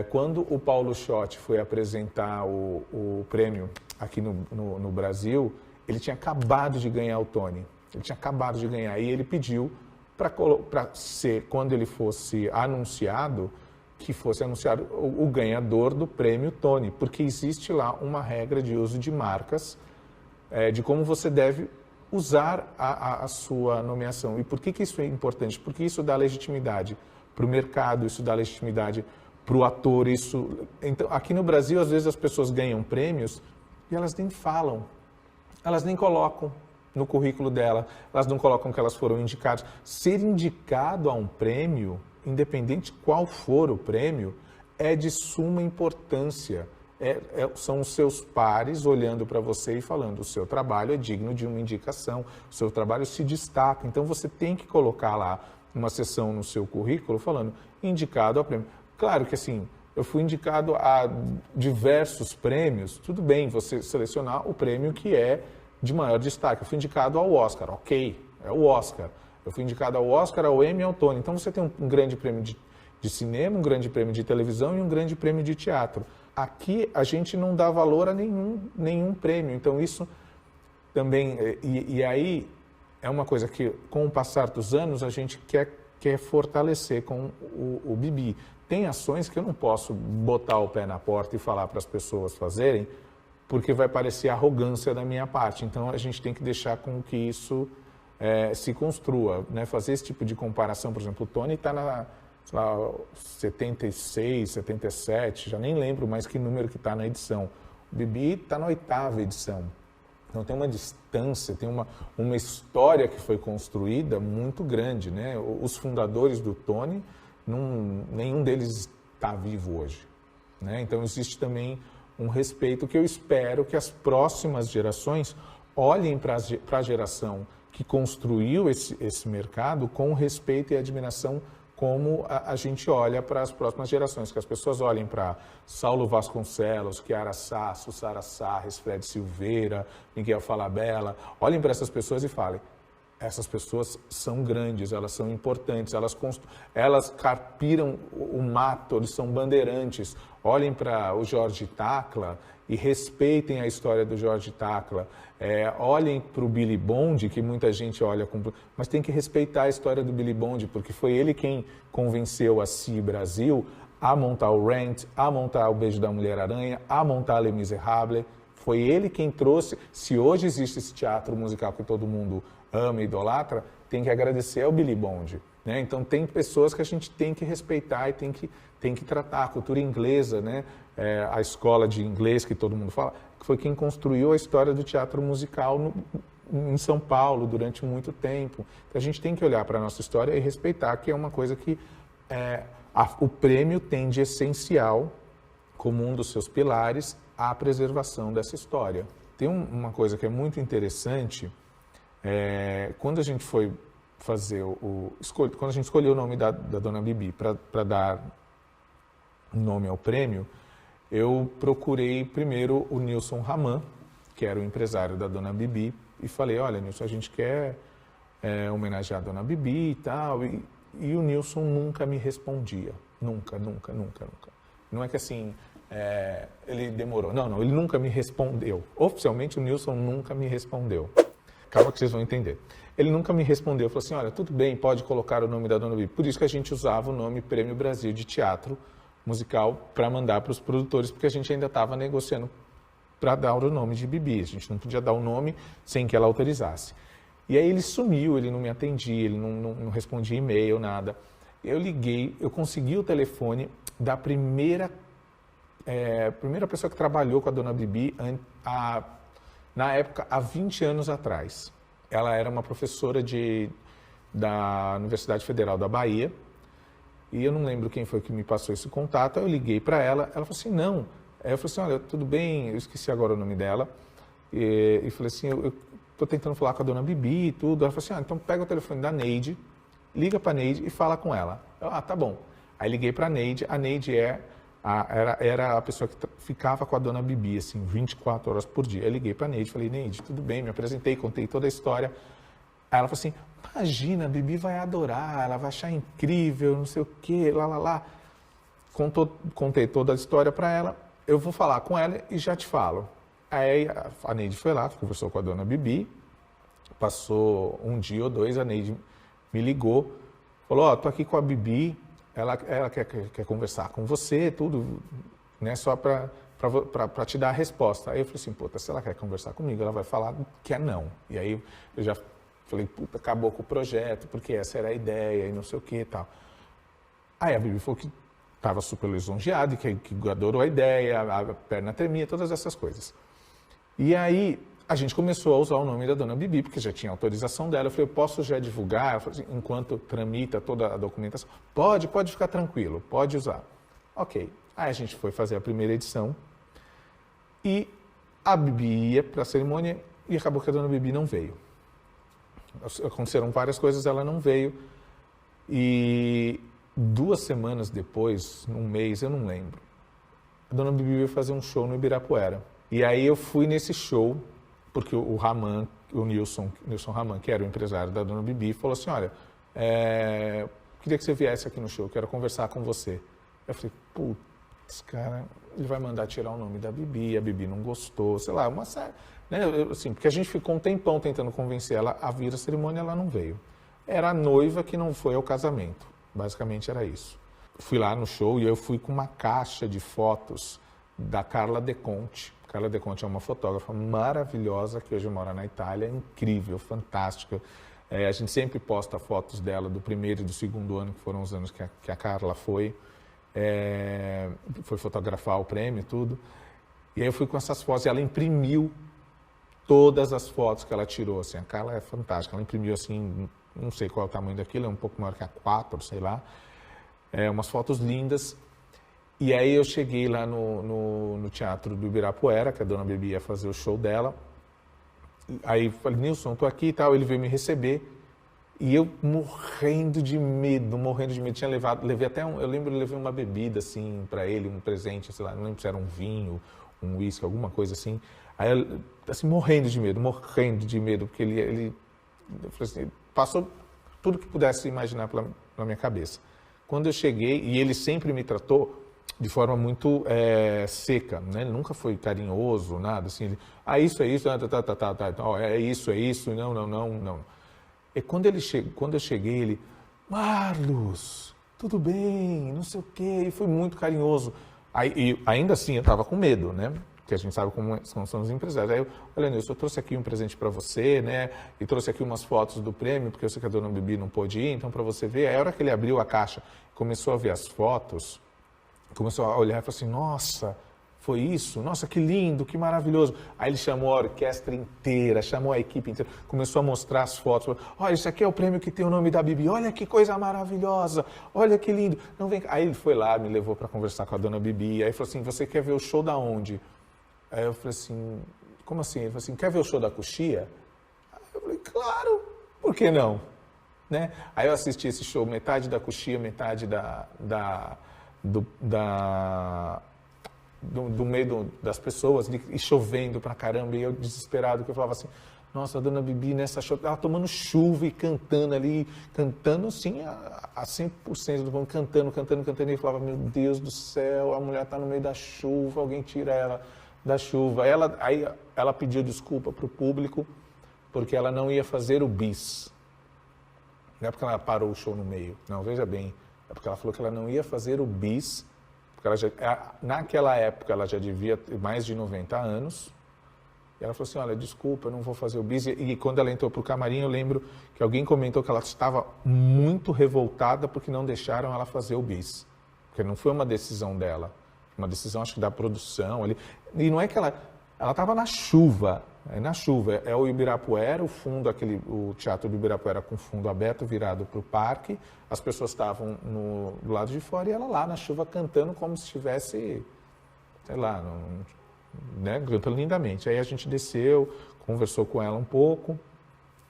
Quando o Paulo Schott foi apresentar o prêmio aqui no Brasil, ele tinha acabado de ganhar o Tony. Ele tinha acabado de ganhar e ele pediu para ser, quando ele fosse anunciado, que fosse anunciado o ganhador do prêmio Tony, porque existe lá uma regra de uso de marcas, de como você deve usar a sua nomeação. E por que isso é importante? Porque isso dá legitimidade para o mercado, isso dá legitimidade para o ator. Então, aqui no Brasil, às vezes as pessoas ganham prêmios e elas nem falam, elas nem colocam no currículo dela, elas não colocam que elas foram indicadas. Ser indicado a um prêmio, independente qual for o prêmio, é de suma importância. São os seus pares olhando para você e falando, o seu trabalho é digno de uma indicação, o seu trabalho se destaca. Então você tem que colocar lá uma seção no seu currículo falando, indicado ao prêmio. Claro que assim, eu fui indicado a diversos prêmios, tudo bem você selecionar o prêmio que é de maior destaque. Eu fui indicado ao Oscar, ok, é o Oscar. Eu fui indicado ao Oscar, ao Emmy e ao Tony. Então você tem um grande prêmio de cinema, um grande prêmio de televisão e um grande prêmio de teatro. Aqui a gente não dá valor a nenhum prêmio. Então isso também... E aí é uma coisa que, com o passar dos anos, a gente quer quer fortalecer com o Bibi. Tem ações que eu não posso botar o pé na porta e falar para as pessoas fazerem, porque vai parecer arrogância da minha parte. Então, a gente tem que deixar com que isso se construa, né? Fazer esse tipo de comparação. Por exemplo, o Tony está na, sei lá, 76, 77, já nem lembro mais que número que está na edição. O Bibi está na 8ª edição. Então, tem uma distância, tem uma história que foi construída muito grande, né? Os fundadores do Tony, nenhum deles está vivo hoje, né? Então, existe também um respeito que eu espero que as próximas gerações olhem para a geração que construiu esse mercado com respeito e admiração, como a gente olha para as próximas gerações, que as pessoas olhem para Saulo Vasconcelos, Chiara Sasso, Sara Sarres, Fred Silveira, Miguel Falabella, olhem para essas pessoas e falem, essas pessoas são grandes, elas são importantes, elas carpiram o mato, eles são bandeirantes. Olhem para o Jorge Tacla e respeitem a história do Jorge Tacla. Olhem para o Billy Bond, que muita gente olha com... Mas tem que respeitar a história do Billy Bond, porque foi ele quem convenceu a CI Brasil a montar o Rent, a montar o Beijo da Mulher-Aranha, a montar Les Misérables. Foi ele quem trouxe... Se hoje existe esse teatro musical que todo mundo ama e idolatra, tem que agradecer ao Billy Bond, né? Então, tem pessoas que a gente tem que respeitar e tem que tratar. A cultura inglesa, né? A escola de inglês que todo mundo fala, que foi quem construiu a história do teatro musical em São Paulo durante muito tempo. Então, a gente tem que olhar para a nossa história e respeitar, que é uma coisa que o prêmio tem de essencial, como um dos seus pilares, a preservação dessa história. Tem uma coisa que é muito interessante, quando a gente foi fazer quando a gente escolheu o nome da Dona Bibi para dar nome ao prêmio, eu procurei primeiro o Nilson Raman, que era o empresário da Dona Bibi, e falei, olha, Nilson, a gente quer homenagear a Dona Bibi e tal, e o Nilson nunca me respondia, nunca. Não é que assim, ele demorou, não, ele nunca me respondeu. Oficialmente o Nilson nunca me respondeu. Calma que vocês vão entender. Ele nunca me respondeu, falou assim, olha, tudo bem, pode colocar o nome da Dona Bibi. Por isso que a gente usava o nome Prêmio Brasil de Teatro Musical para mandar para os produtores, porque a gente ainda estava negociando para dar o nome de Bibi. A gente não podia dar o nome sem que ela autorizasse. E aí ele sumiu, ele não me atendia, ele não respondia e-mail, nada. Eu liguei, eu consegui o telefone da primeira pessoa que trabalhou com a Dona Bibi na época, há 20 anos atrás. Ela era uma professora da Universidade Federal da Bahia, e eu não lembro quem foi que me passou esse contato. Eu liguei para ela, ela falou assim, não. Aí eu falei assim, olha, tudo bem, eu esqueci agora o nome dela, e falei assim, eu estou tentando falar com a Dona Bibi e tudo. Ela falou assim, então pega o telefone da Neide, liga para a Neide e fala com ela. Eu, tá bom. Aí liguei para a Neide era a pessoa que ficava com a Dona Bibi, assim, 24 horas por dia. Eu liguei para a Neide, falei, Neide, tudo bem, me apresentei, contei toda a história. Aí ela falou assim, imagina, a Bibi vai adorar, ela vai achar incrível, não sei o quê, lá. Contei toda a história para ela, eu vou falar com ela e já te falo. Aí a Neide foi lá, conversou com a Dona Bibi, passou um dia ou dois, a Neide me ligou, falou, tô aqui com a Bibi, ela quer conversar com você, tudo, né, só para te dar a resposta. Aí eu falei assim, puta, se ela quer conversar comigo, ela vai falar que é não. E aí eu já falei, puta, acabou com o projeto, porque essa era a ideia e não sei o que e tal. Aí a Bibi falou que estava super lisonjeada, que adorou a ideia, a perna tremia, todas essas coisas. E aí a gente começou a usar o nome da Dona Bibi, porque já tinha autorização dela. Eu falei, eu posso já divulgar? Ela falou assim, enquanto tramita toda a documentação? Pode ficar tranquilo, pode usar. Ok. Aí a gente foi fazer a primeira edição e a Bibi ia para a cerimônia e acabou que a Dona Bibi não veio. Aconteceram várias coisas, ela não veio. E 2 semanas depois, num mês, eu não lembro, a Dona Bibi veio fazer um show no Ibirapuera. E aí eu fui nesse show, porque o Raman, o Nilson Raman, que era o empresário da Dona Bibi, falou assim, olha, queria que você viesse aqui no show, quero conversar com você. Eu falei, putz, cara, ele vai mandar tirar o nome da Bibi, a Bibi não gostou, sei lá, uma série, né, assim, porque a gente ficou um tempão tentando convencer ela a vir à cerimônia, ela não veio. Era a noiva que não foi ao casamento. Basicamente era isso. Fui lá no show e eu fui com uma caixa de fotos da Carla De Conte. Carla De Conte é uma fotógrafa maravilhosa que hoje mora na Itália, incrível, fantástica. A gente sempre posta fotos dela do primeiro e do segundo ano, que foram os anos que a Carla foi fotografar o prêmio e tudo. E aí eu fui com essas fotos e ela imprimiu todas as fotos que ela tirou. Assim, a Carla é fantástica, ela imprimiu assim, não sei qual é o tamanho daquilo, é um pouco maior que A4, sei lá. Umas fotos lindas. E aí eu cheguei lá no Teatro do Ibirapuera, que a Dona Bibi ia fazer o show dela. Aí falei, Nilson, estou aqui e tal. Ele veio me receber e eu morrendo de medo. Levei até eu levei uma bebida assim para ele, um presente, sei lá, não lembro se era um vinho, um uísque, alguma coisa assim. Aí eu, assim, morrendo de medo, porque ele assim, passou tudo que pudesse imaginar na minha cabeça. Quando eu cheguei, e ele sempre me tratou de forma muito seca, né? Ele nunca foi carinhoso, nada assim. Ele, isso é isso, é isso, não. E quando eu cheguei, ele, Marlos, tudo bem, não sei o quê, e foi muito carinhoso. E ainda assim eu estava com medo, né? Que a gente sabe como são os empresários. Aí eu, olha, Nilson, eu trouxe aqui um presente para você, né? E trouxe aqui umas fotos do prêmio, porque eu sei que a Dona Bibi não pôde ir, então para você ver. Aí a hora que ele abriu a caixa, começou a ver as fotos, começou a olhar e falou assim, nossa, foi isso? Nossa, que lindo, que maravilhoso. Aí ele chamou a orquestra inteira, chamou a equipe inteira, começou a mostrar as fotos. Falou, olha, isso aqui é o prêmio que tem o nome da Bibi, olha que coisa maravilhosa, olha que lindo. Não, vem cá. Aí ele foi lá, me levou para conversar com a Dona Bibi, aí falou assim, você quer ver o show da onde? Aí eu falei assim, como assim? Ele falou assim, quer ver o show da Coxia? Aí eu falei, claro, por que não? Né? Aí eu assisti esse show, metade da Coxia, metade do meio das pessoas, e chovendo pra caramba, e eu desesperado, que eu falava assim, nossa, a Dona Bibi nessa show, ela tomando chuva e cantando ali, cantando assim a 100% do mundo, cantando, e eu falava, meu Deus do céu, a mulher tá no meio da chuva, alguém tira ela da chuva. Aí ela pediu desculpa pro público, porque ela não ia fazer o bis. Não é porque ela parou o show no meio, não, veja bem, é porque ela falou que ela não ia fazer o bis, porque naquela época ela já devia ter mais de 90 anos, e ela falou assim, olha, desculpa, eu não vou fazer o bis, e quando ela entrou pro camarim, eu lembro que alguém comentou que ela estava muito revoltada porque não deixaram ela fazer o bis, porque não foi uma decisão dela, uma decisão, acho que da produção ali, e não é que ela estava na chuva, é o Ibirapuera, o fundo, o Teatro do Ibirapuera com fundo aberto, virado para o parque, as pessoas estavam do lado de fora e ela lá na chuva cantando como se estivesse, sei lá, né, cantando lindamente. Aí a gente desceu, conversou com ela um pouco,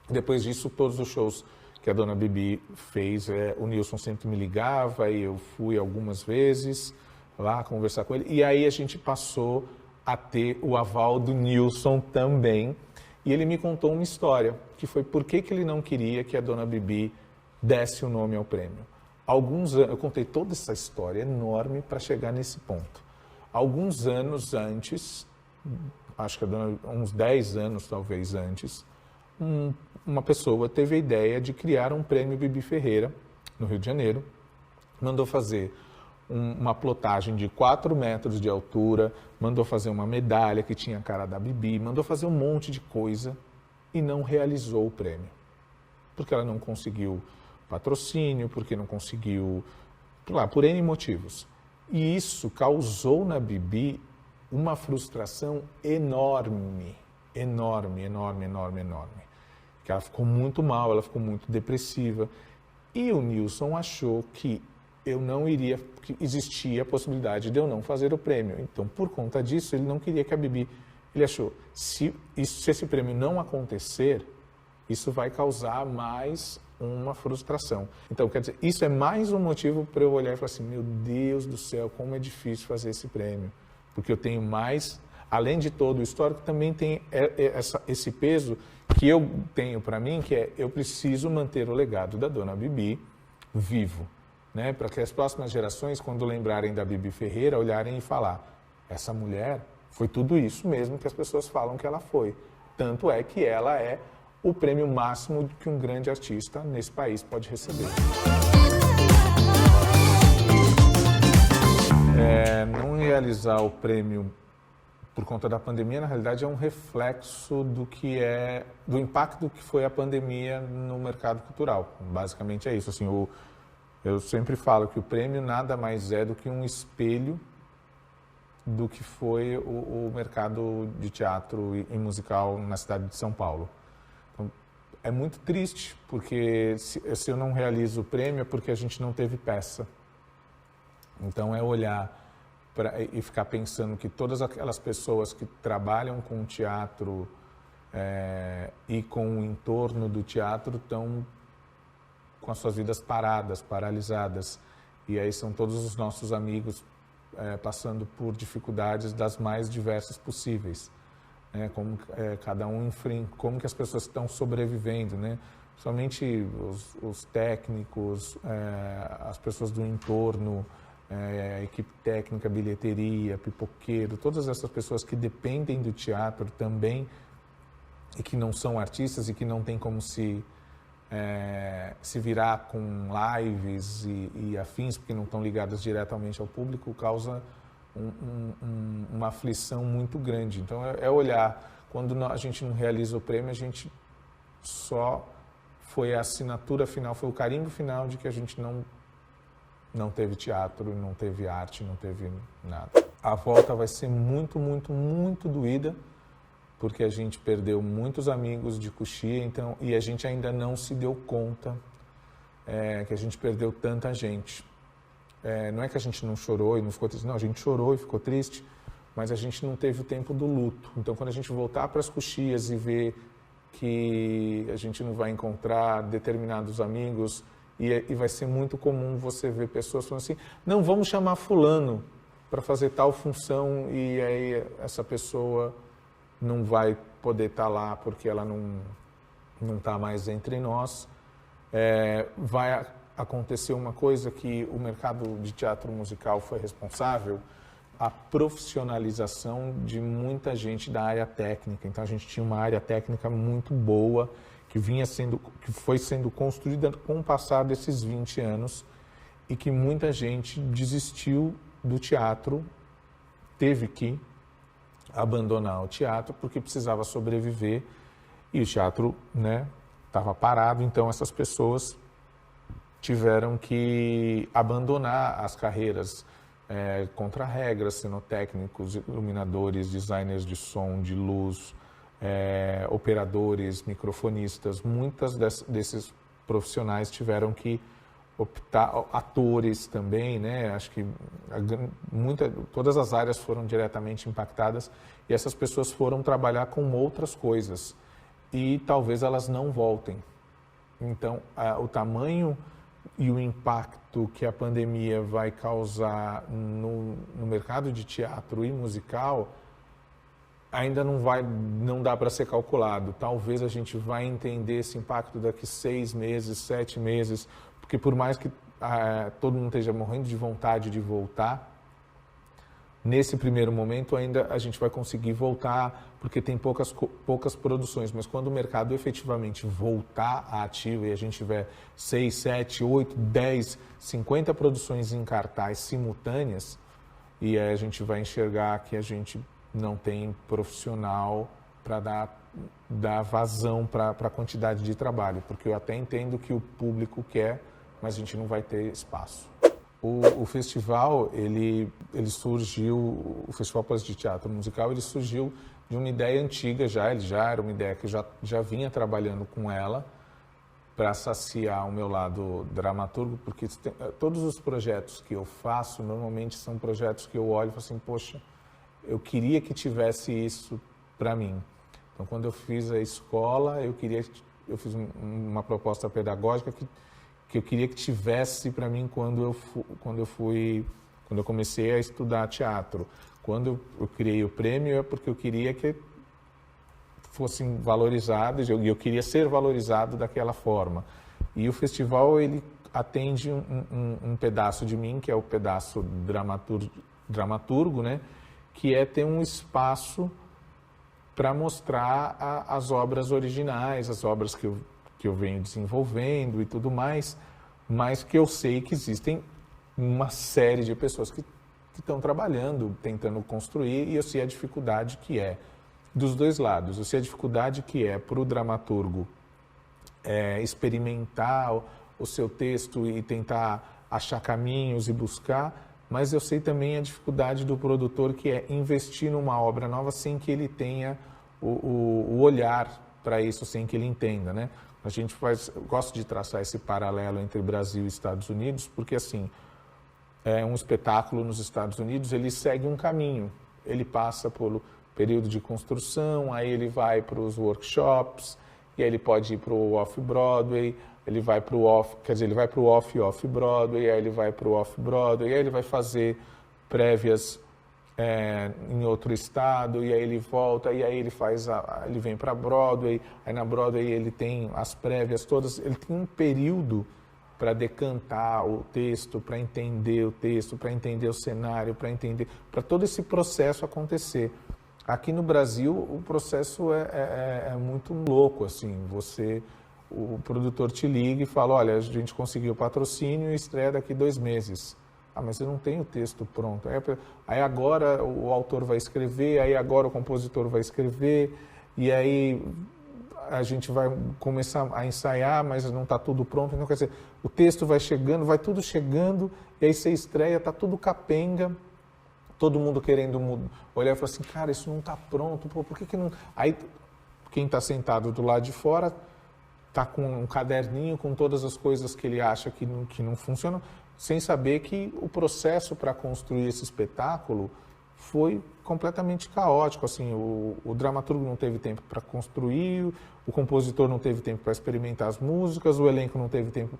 depois disso todos os shows que a Dona Bibi fez, o Nilson sempre me ligava e eu fui algumas vezes lá conversar com ele, e aí a gente passou a ter o aval do Nilson também, e ele me contou uma história, que foi por que ele não queria que a Dona Bibi desse o nome ao prêmio. Eu contei toda essa história enorme para chegar nesse ponto. Alguns anos antes, acho que uns 10 anos talvez antes, uma pessoa teve a ideia de criar um prêmio Bibi Ferreira, no Rio de Janeiro, mandou fazer uma plotagem de 4 metros de altura, mandou fazer uma medalha que tinha a cara da Bibi, mandou fazer um monte de coisa e não realizou o prêmio. Porque ela não conseguiu patrocínio, porque não conseguiu, por N motivos. E isso causou na Bibi uma frustração enorme. Que ela ficou muito mal, ela ficou muito depressiva. E o Nilson achou que que existia a possibilidade de eu não fazer o prêmio. Então, por conta disso, ele não queria que a Bibi... Ele achou, se esse prêmio não acontecer, isso vai causar mais uma frustração. Então, quer dizer, isso é mais um motivo para eu olhar e falar assim, meu Deus do céu, como é difícil fazer esse prêmio. Porque eu tenho mais, além de todo o histórico, também tem esse peso que eu tenho para mim, que é, eu preciso manter o legado da Dona Bibi vivo. Né, para que as próximas gerações, quando lembrarem da Bibi Ferreira, olharem e falar, essa mulher foi tudo isso mesmo que as pessoas falam que ela foi. Tanto é que ela é o prêmio máximo que um grande artista nesse país pode receber. Não realizar o prêmio por conta da pandemia, na realidade, é um reflexo do impacto que foi a pandemia no mercado cultural. Basicamente é isso. Assim, eu sempre falo que o prêmio nada mais é do que um espelho do que foi o mercado de teatro e musical na cidade de São Paulo. Então, é muito triste, porque se eu não realizo o prêmio é porque a gente não teve peça. Então, é olhar e ficar pensando que todas aquelas pessoas que trabalham com o teatro e com o entorno do teatro estão com as suas vidas paradas, paralisadas. E aí são todos os nossos amigos passando por dificuldades das mais diversas possíveis. Como cada um enfrenta, como que as pessoas estão sobrevivendo, né? Somente os técnicos, as pessoas do entorno, a equipe técnica, bilheteria, pipoqueiro, todas essas pessoas que dependem do teatro também e que não são artistas e que não tem como se virar com lives e afins, porque não estão ligadas diretamente ao público, causa uma aflição muito grande. Então, é olhar, quando a gente não realiza o prêmio, a gente só foi a assinatura final, foi o carimbo final de que a gente não teve teatro, não teve arte, não teve nada. A volta vai ser muito, muito, muito doída, porque a gente perdeu muitos amigos de Coxia, então, e a gente ainda não se deu conta que a gente perdeu tanta gente. Não é que a gente não chorou e não ficou triste, não, a gente chorou e ficou triste, mas a gente não teve o tempo do luto. Então, quando a gente voltar para as Coxias e ver que a gente não vai encontrar determinados amigos, e vai ser muito comum você ver pessoas falando assim, não, vamos chamar fulano para fazer tal função, e aí essa pessoa não vai poder estar lá porque ela não está mais entre nós. Vai acontecer uma coisa que o mercado de teatro musical foi responsável, a profissionalização de muita gente da área técnica. Então a gente tinha uma área técnica muito boa, que foi sendo construída com o passar desses 20 anos e que muita gente desistiu do teatro, teve que abandonar o teatro porque precisava sobreviver e o teatro, né, estava parado, então essas pessoas tiveram que abandonar as carreiras contra regras, cenotécnicos, iluminadores, designers de som, de luz, operadores, microfonistas. Muitas desses profissionais tiveram que optar, atores também, né? Acho que todas as áreas foram diretamente impactadas e essas pessoas foram trabalhar com outras coisas e talvez elas não voltem. Então, o tamanho e o impacto que a pandemia vai causar no mercado de teatro e musical ainda não dá para ser calculado. Talvez a gente vai entender esse impacto daqui 6 meses, 7 meses, porque por mais que todo mundo esteja morrendo de vontade de voltar, nesse primeiro momento ainda a gente vai conseguir voltar, porque tem poucas produções, mas quando o mercado efetivamente voltar à ativa e a gente tiver 6, 7, 8, 10, 50 produções em cartaz simultâneas, e aí a gente vai enxergar que a gente não tem profissional para dar vazão para a quantidade de trabalho, porque eu até entendo que o público quer, mas a gente não vai ter espaço. O festival, ele surgiu, o Festival Paulista de Teatro Musical, ele surgiu de uma ideia antiga ele já era uma ideia que eu já vinha trabalhando com ela para saciar o meu lado dramaturgo, porque todos os projetos que eu faço, normalmente são projetos que eu olho e falo assim, poxa, eu queria que tivesse isso para mim. Então, quando eu fiz a escola, eu fiz uma proposta pedagógica que eu queria que tivesse para mim quando eu comecei a estudar teatro. Quando eu criei o prêmio é porque eu queria que fossem valorizados e eu queria ser valorizado daquela forma. E o festival, ele atende um pedaço de mim, que é o pedaço dramaturgo, né? Que é ter um espaço para mostrar as obras originais, as obras que eu venho desenvolvendo e tudo mais, mas que eu sei que existem uma série de pessoas que estão trabalhando, tentando construir, e eu sei a dificuldade que é dos dois lados. Eu sei a dificuldade que é para o dramaturgo experimentar o seu texto e tentar achar caminhos e buscar, mas eu sei também a dificuldade do produtor, que é investir numa obra nova sem que ele tenha o olhar para isso, sem que ele entenda, né? A gente gosto de traçar esse paralelo entre Brasil e Estados Unidos, porque assim, um espetáculo nos Estados Unidos, ele segue um caminho, ele passa pelo período de construção, aí ele vai para os workshops, e aí ele pode ir para o off-Broadway, ele vai para o off-Broadway, aí ele vai para o off-Broadway, aí ele vai fazer prévias em outro estado, e aí ele volta, e aí ele vem para Broadway, aí na Broadway ele tem as prévias todas, ele tem um período para decantar o texto, para entender o texto, para entender o cenário, para todo esse processo acontecer. Aqui no Brasil, o processo é muito louco, assim, o produtor te liga e fala, olha, a gente conseguiu o patrocínio e estreia daqui 2 meses. Ah, mas eu não tenho o texto pronto. Aí agora o autor vai escrever, aí agora o compositor vai escrever, e aí a gente vai começar a ensaiar, mas não está tudo pronto. Então, quer dizer, o texto vai chegando, vai tudo chegando, e aí você estreia, está tudo capenga, todo mundo querendo olhar e falar assim, cara, isso não está pronto, pô, por que não... Aí quem está sentado do lado de fora está com um caderninho com todas as coisas que ele acha que não funcionam, sem saber que o processo para construir esse espetáculo foi completamente caótico. Assim, o dramaturgo não teve tempo para construir, o compositor não teve tempo para experimentar as músicas, o elenco não teve tempo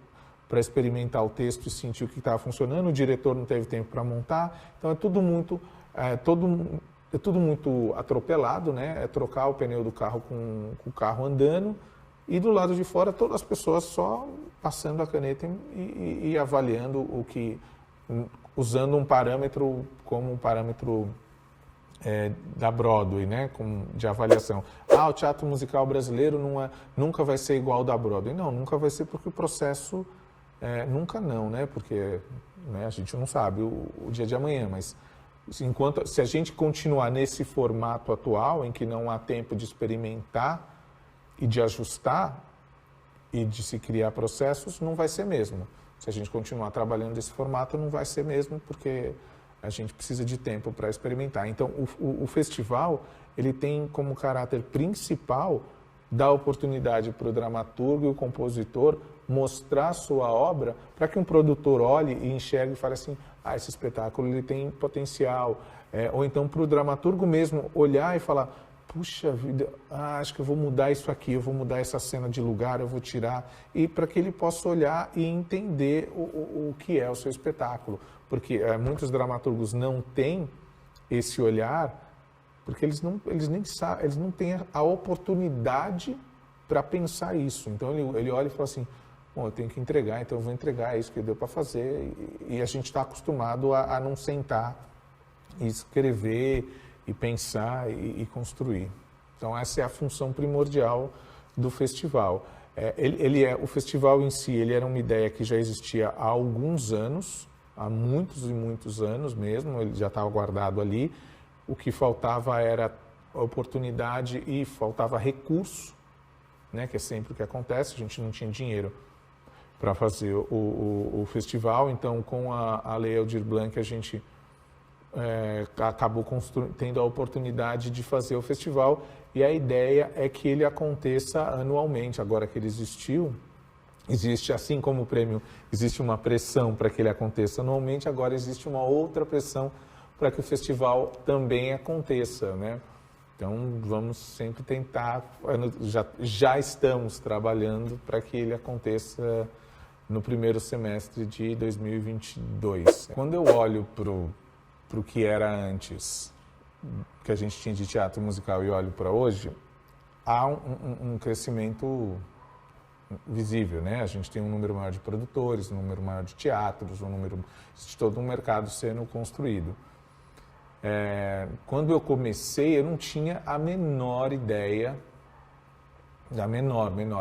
para experimentar o texto e sentir o que estava funcionando, o diretor não teve tempo para montar. Então é tudo muito atropelado, né? É trocar o pneu do carro com o carro andando, e do lado de fora todas as pessoas só passando a caneta e avaliando usando um parâmetro como um parâmetro da Broadway, né, de avaliação. O teatro musical brasileiro nunca vai ser igual ao da Broadway. Não, nunca vai ser, porque o processo, nunca não, né, porque a gente não sabe o dia de amanhã, mas se a gente continuar nesse formato atual, em que não há tempo de experimentar e de ajustar e de se criar processos, não vai ser mesmo. Se a gente continuar trabalhando desse formato, não vai ser mesmo, porque a gente precisa de tempo para experimentar. Então, o festival, ele tem como caráter principal dar oportunidade para o dramaturgo e o compositor mostrar sua obra, para que um produtor olhe e enxergue e fale assim, esse espetáculo ele tem potencial. Ou então para o dramaturgo mesmo olhar e falar, puxa vida, acho que eu vou mudar isso aqui, eu vou mudar essa cena de lugar, eu vou tirar, e para que ele possa olhar e entender o que é o seu espetáculo. Porque muitos dramaturgos não têm esse olhar, porque eles nem sabem, eles não têm a oportunidade para pensar isso. Então ele olha e fala assim, bom, eu tenho que entregar, então eu vou entregar isso que deu para fazer, e a gente está acostumado a não sentar e escrever e pensar e construir. Então essa é a função primordial do festival. O festival em si, ele era uma ideia que já existia há alguns anos, há muitos e muitos anos mesmo, ele já estava guardado ali. O que faltava era oportunidade e faltava recurso, né, que é sempre o que acontece, a gente não tinha dinheiro para fazer o festival. Então, com a Lei Aldir Blanc, a gente acabou tendo a oportunidade de fazer o festival, e a ideia é que ele aconteça anualmente. Agora que ele existe, assim como o prêmio, existe uma pressão para que ele aconteça anualmente, agora existe uma outra pressão para que o festival também aconteça, né? Então, vamos sempre tentar, já estamos trabalhando para que ele aconteça no primeiro semestre de 2022. Quando eu olho para o que era antes, que a gente tinha de teatro musical, e olho para hoje, há um crescimento visível, né? A gente tem um número maior de produtores, um número maior de teatros, existe todo um mercado sendo construído. Quando eu comecei, eu não tinha a menor ideia,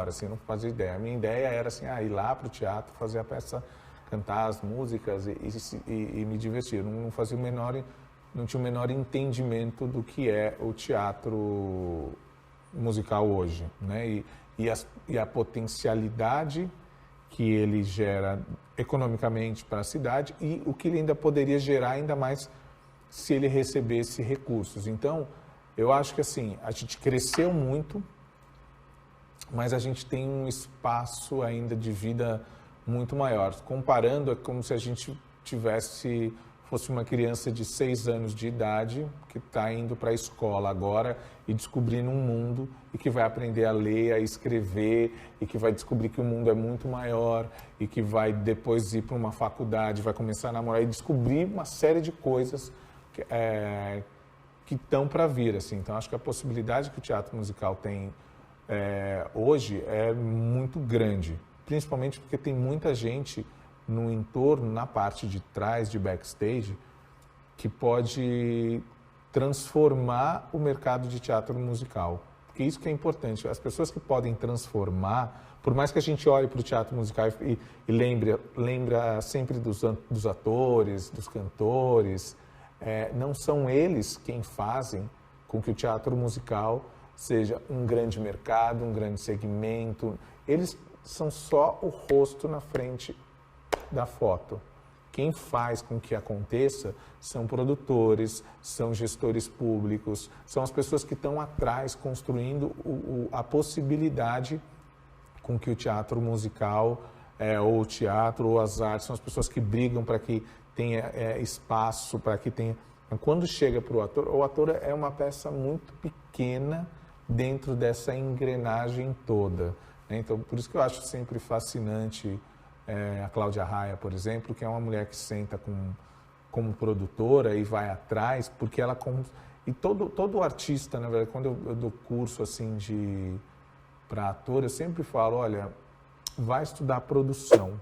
assim, não fazia ideia. A minha ideia era assim, ir lá para o teatro, fazer a peça, cantar as músicas e me divertir. Eu não fazia não tinha o menor entendimento do que é o teatro musical hoje, né? E a potencialidade que ele gera economicamente para a cidade e o que ele ainda poderia gerar ainda mais se ele recebesse recursos. Então, eu acho que assim, a gente cresceu muito, mas a gente tem um espaço ainda de vida muito maior. Comparando, é como se a gente fosse uma criança de 6 anos de idade que está indo para a escola agora e descobrindo um mundo e que vai aprender a ler, a escrever e que vai descobrir que o mundo é muito maior e que vai depois ir para uma faculdade, vai começar a namorar e descobrir uma série de coisas que estão para vir, assim. Então, acho que a possibilidade que o teatro musical tem hoje é muito grande, principalmente porque tem muita gente no entorno, na parte de trás, de backstage, que pode transformar o mercado de teatro musical. Porque isso que é importante, as pessoas que podem transformar, por mais que a gente olhe para o teatro musical e lembra sempre dos atores, dos cantores, não são eles quem fazem com que o teatro musical seja um grande mercado, um grande segmento. Eles são só o rosto na frente da foto. Quem faz com que aconteça são produtores, são gestores públicos, são as pessoas que estão atrás construindo a possibilidade com que o teatro musical, ou o teatro, ou as artes, são as pessoas que brigam para que tenha espaço, para que tenha... Quando chega para o ator é uma peça muito pequena dentro dessa engrenagem toda, né? Então, por isso que eu acho sempre fascinante a Cláudia Raia, por exemplo, que é uma mulher que senta como produtora e vai atrás, porque ela... E todo artista, na verdade, quando eu dou curso assim para ator, eu sempre falo, olha, vai estudar produção,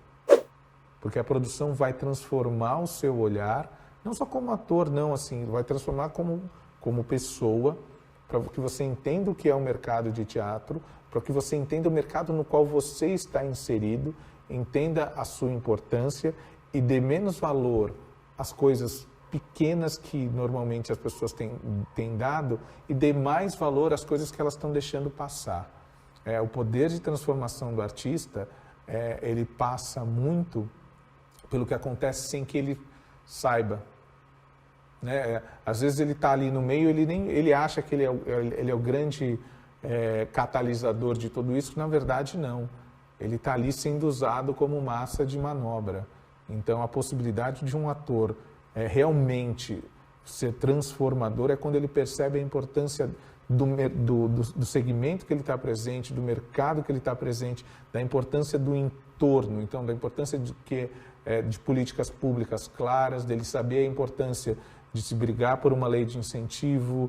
porque a produção vai transformar o seu olhar, não só como ator, não, assim, vai transformar como pessoa, para que você entenda o que é o mercado de teatro, para que você entenda o mercado no qual você está inserido, entenda a sua importância e dê menos valor às coisas pequenas que normalmente as pessoas têm dado e dê mais valor às coisas que elas estão deixando passar. O poder de transformação do artista, ele passa muito pelo que acontece sem que ele saiba, né? Às vezes ele está ali no meio, ele acha que ele é o grande catalisador de tudo isso, que na verdade não. Ele está ali sendo usado como massa de manobra. Então, a possibilidade de um ator realmente ser transformador é quando ele percebe a importância do segmento que ele está presente, do mercado que ele está presente, da importância do entorno, então, da importância de políticas públicas claras, dele saber a importância de se brigar por uma lei de incentivo,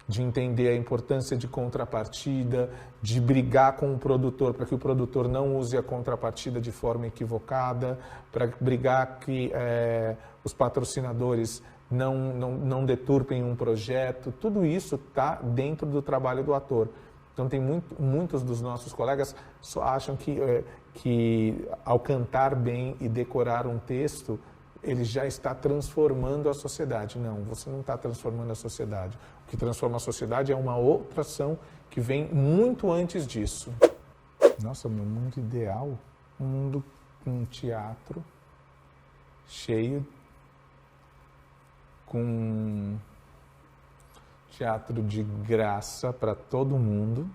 de entender a importância de contrapartida, de brigar com o produtor para que o produtor não use a contrapartida de forma equivocada, para brigar que os patrocinadores não deturpem um projeto. Tudo isso está dentro do trabalho do ator. Então, tem muitos dos nossos colegas só acham que ao cantar bem e decorar um texto, ele já está transformando a sociedade. Não, você não está transformando a sociedade. O que transforma a sociedade é uma outra ação que vem muito antes disso. Nossa, meu mundo ideal, um mundo com um teatro cheio, com teatro de graça para todo mundo,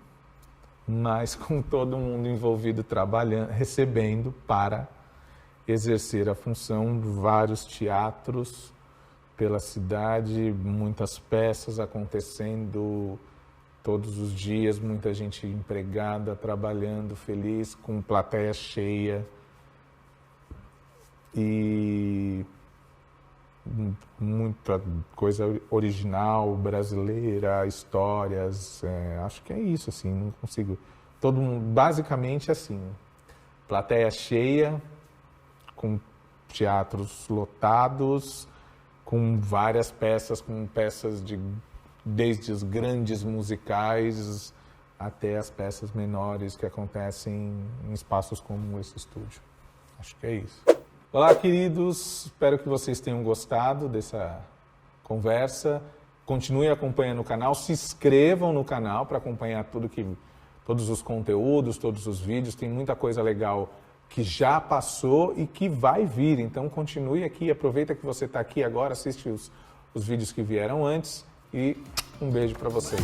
mas com todo mundo envolvido trabalhando, recebendo para exercer a função, vários teatros pela cidade, muitas peças acontecendo todos os dias, muita gente empregada, trabalhando, feliz, com plateia cheia e muita coisa original, brasileira, histórias, acho que é isso, assim, não consigo... Todo mundo, basicamente assim, plateia cheia, com teatros lotados, com várias peças, desde os grandes musicais até as peças menores que acontecem em espaços como esse estúdio. Acho que é isso. Olá, queridos. Espero que vocês tenham gostado dessa conversa. Continuem acompanhando o canal. Se inscrevam no canal para acompanhar todos os conteúdos, todos os vídeos. Tem muita coisa legal que já passou e que vai vir. Então, continue aqui. Aproveita que você está aqui agora. Assiste os vídeos que vieram antes. E um beijo para vocês.